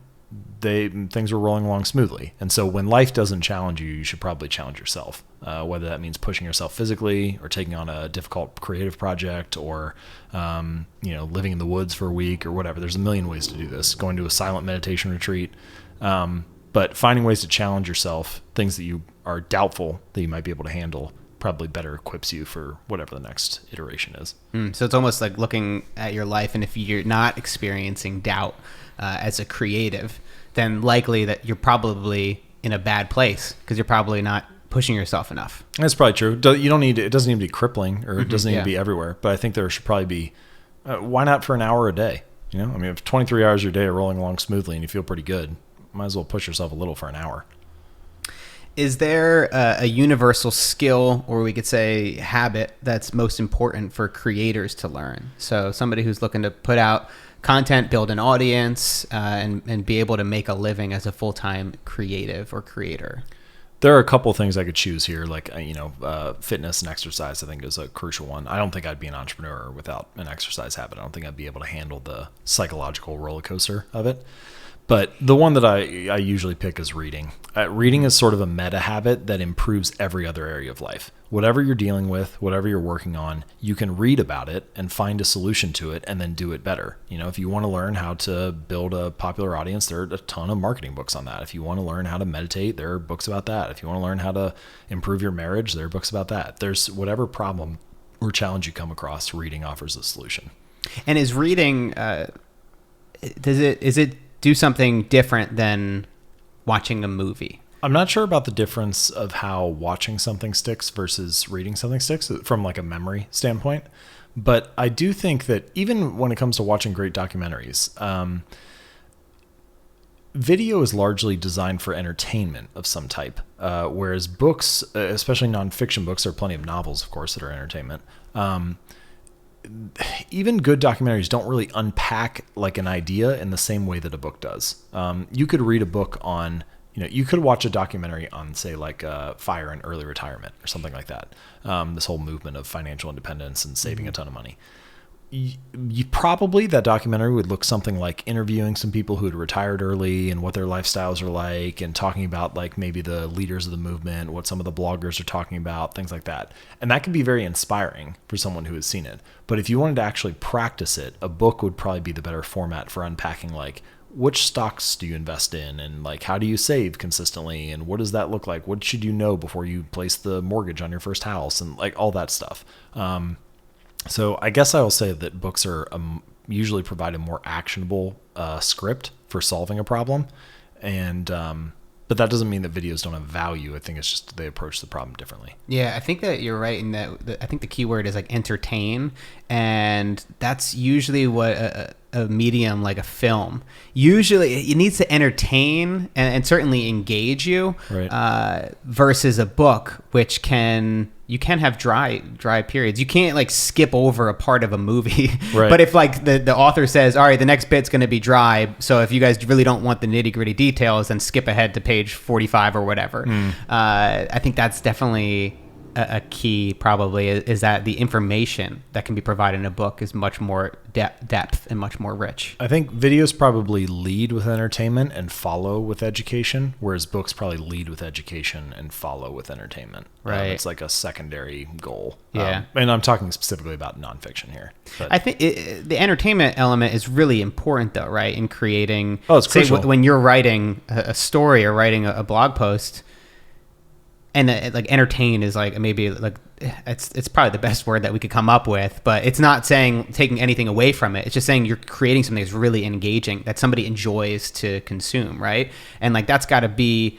Speaker 2: things were rolling along smoothly. And so when life doesn't challenge you, you should probably challenge yourself, whether that means pushing yourself physically or taking on a difficult creative project or, living in the woods for a week or whatever. There's a million ways to do this, going to a silent meditation retreat. But finding ways to challenge yourself, things that you are doubtful that you might be able to handle, probably better equips you for whatever the next iteration is.
Speaker 1: So it's almost like looking at your life, and if you're not experiencing doubt as a creative, then likely that you're probably in a bad place because you're probably not pushing yourself enough. That's
Speaker 2: probably true. You don't need it doesn't need to be crippling, or it doesn't need to be everywhere. But I think there should probably be why not for an hour a day? If 23 hours of your day are rolling along smoothly and you feel pretty good, might as well push yourself a little for an hour.
Speaker 1: Is there a universal skill, or we could say habit, that's most important for creators to learn? So somebody who's looking to put out content, build an audience, and be able to make a living as a full-time creative or creator.
Speaker 2: There are a couple of things I could choose here, like fitness and exercise. I think is a crucial one. I don't think I'd be an entrepreneur without an exercise habit. I don't think I'd be able to handle the psychological roller coaster of it. But the one that I usually pick is reading. Reading is sort of a meta habit that improves every other area of life. Whatever you're dealing with, whatever you're working on, you can read about it and find a solution to it and then do it better. If you want to learn how to build a popular audience, there are a ton of marketing books on that. If you want to learn how to meditate, there are books about that. If you want to learn how to improve your marriage, there are books about that. There's whatever problem or challenge you come across, reading offers a solution.
Speaker 1: And is reading, is it do something different than watching a movie?
Speaker 2: I'm not sure about the difference of how watching something sticks versus reading something sticks from like a memory standpoint. But I do think that even when it comes to watching great documentaries, video is largely designed for entertainment of some type, whereas books, especially nonfiction books, there are plenty of novels, of course, that are entertainment. Even good documentaries don't really unpack like an idea in the same way that a book does. You could read a book on, you could watch a documentary on, say, like FIRE and early retirement or something like that. This whole movement of financial independence and saving a ton of money. You probably, that documentary would look something like interviewing some people who had retired early and what their lifestyles are like, and talking about like maybe the leaders of the movement, what some of the bloggers are talking about, things like that. And that can be very inspiring for someone who has seen it. But if you wanted to actually practice it, a book would probably be the better format for unpacking like which stocks do you invest in, and like how do you save consistently, and what does that look like? What should you know before you place the mortgage on your first house, and like all that stuff. So I guess I will say that books are usually provide a more actionable script for solving a problem, and but that doesn't mean that videos don't have value. I think it's just they approach the problem differently.
Speaker 1: Yeah, I think that you're right in that. I think the key word is like entertain, and that's usually what a medium like a film. Usually, it needs to entertain and certainly engage you,
Speaker 2: right.
Speaker 1: Versus a book, which you can have dry periods. You can't like skip over a part of a movie.
Speaker 2: Right.
Speaker 1: But if like the author says, all right, the next bit's going to be dry, so if you guys really don't want the nitty gritty details, then skip ahead to page 45 or whatever. I think that's definitely a key probably is that the information that can be provided in a book is much more depth and much more rich.
Speaker 2: I think videos probably lead with entertainment and follow with education, whereas books probably lead with education and follow with entertainment.
Speaker 1: Right.
Speaker 2: It's like a secondary goal.
Speaker 1: Yeah.
Speaker 2: And I'm talking specifically about nonfiction here. But
Speaker 1: I think the entertainment element is really important though, right? In creating,
Speaker 2: it's crucial.
Speaker 1: when you're writing a story or writing a blog post, and like entertain is like maybe like it's probably the best word that we could come up with, but it's not saying taking anything away from it. It's just saying you're creating something that's really engaging, that somebody enjoys to consume, right? And like that's got to be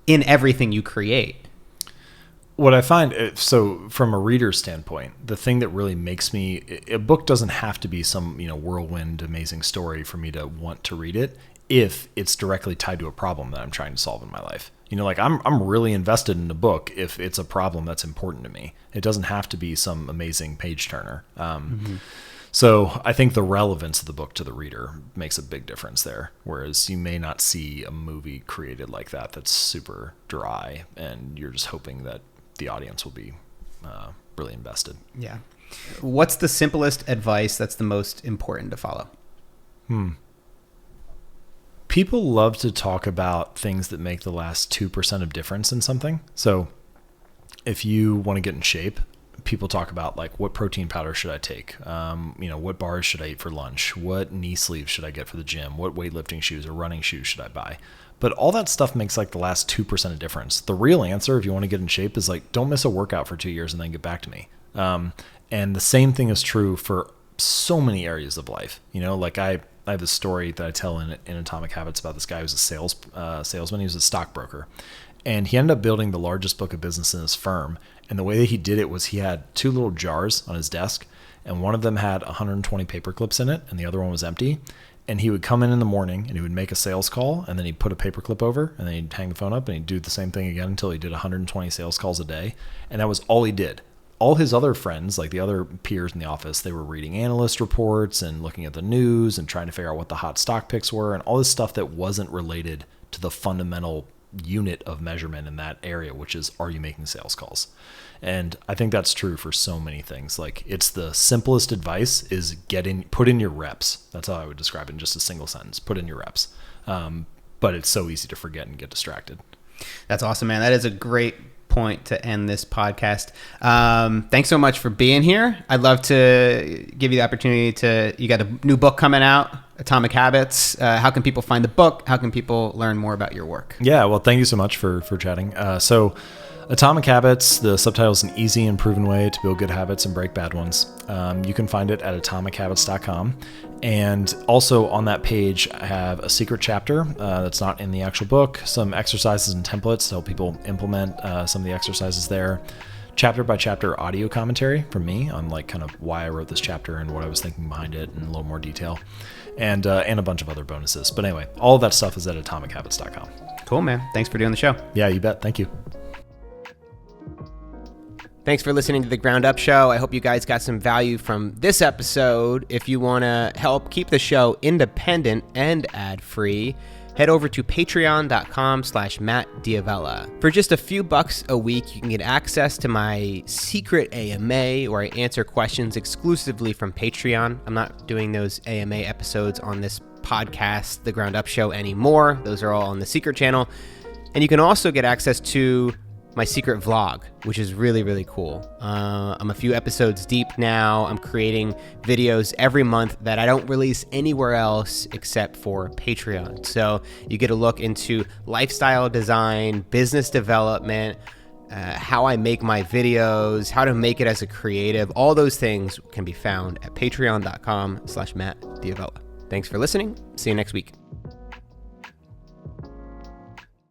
Speaker 1: in everything you create.
Speaker 2: What I find, so from a reader's standpoint, the thing that really makes me, a book doesn't have to be some whirlwind amazing story for me to want to read it if it's directly tied to a problem that I'm trying to solve in my life. Like I'm really invested in a book if it's a problem that's important to me. It doesn't have to be some amazing page turner. So I think the relevance of the book to the reader makes a big difference there. Whereas you may not see a movie created like that that's super dry, and you're just hoping that the audience will be really invested.
Speaker 1: Yeah. What's the simplest advice that's the most important to follow?
Speaker 2: People love to talk about things that make the last 2% of difference in something. So if you want to get in shape, people talk about like, what protein powder should I take? What bars should I eat for lunch? What knee sleeves should I get for the gym? What weightlifting shoes or running shoes should I buy? But all that stuff makes like the last 2% of difference. The real answer, if you want to get in shape, is like, don't miss a workout for 2 years and then get back to me. And the same thing is true for so many areas of life. Like I have this story that I tell in Atomic Habits about this guy who was a salesman. He was a stockbroker, and he ended up building the largest book of business in his firm. And the way that he did it was he had 2 little jars on his desk, and one of them had 120 paper clips in it, and the other one was empty. And he would come in the morning and he would make a sales call, and then he'd put a paper clip over, and then he'd hang the phone up, and he'd do the same thing again until he did 120 sales calls a day. And that was all he did. All his other friends, like the other peers in the office, they were reading analyst reports and looking at the news and trying to figure out what the hot stock picks were and all this stuff that wasn't related to the fundamental unit of measurement in that area, which is, are you making sales calls? And I think that's true for so many things. Like, it's the simplest advice is put in your reps. That's how I would describe it in just a single sentence. Put in your reps. But it's so easy to forget and get distracted.
Speaker 1: That's awesome, man. That is a great point to end this podcast. Thanks so much for being here. I'd love to give you the opportunity you got a new book coming out, Atomic Habits. How can people find the book? How can people learn more about your work?
Speaker 2: Yeah, well, thank you so much for chatting. So Atomic Habits, the subtitle is An Easy and Proven Way to Build Good Habits and Break Bad Ones. You can find it at atomichabits.com. And also on that page, I have a secret chapter that's not in the actual book, some exercises and templates to help people implement some of the exercises there. Chapter by chapter audio commentary from me on like kind of why I wrote this chapter and what I was thinking behind it in a little more detail, and a bunch of other bonuses. But anyway, all of that stuff is at atomichabits.com.
Speaker 1: Cool, man. Thanks for doing the show.
Speaker 2: Yeah, you bet. Thank you.
Speaker 1: Thanks for listening to The Ground Up Show. I hope you guys got some value from this episode. If you want to help keep the show independent and ad-free, head over to patreon.com/MattDiavella. For just a few bucks a week, you can get access to my secret AMA, where I answer questions exclusively from Patreon. I'm not doing those AMA episodes on this podcast, The Ground Up Show, anymore. Those are all on the secret channel. And you can also get access to my secret vlog, which is really, really cool. I'm a few episodes deep now. I'm creating videos every month that I don't release anywhere else except for Patreon. So you get a look into lifestyle design, business development, how I make my videos, how to make it as a creative. All those things can be found at patreon.com/Matt D'Avella. Thanks for listening. See you next week.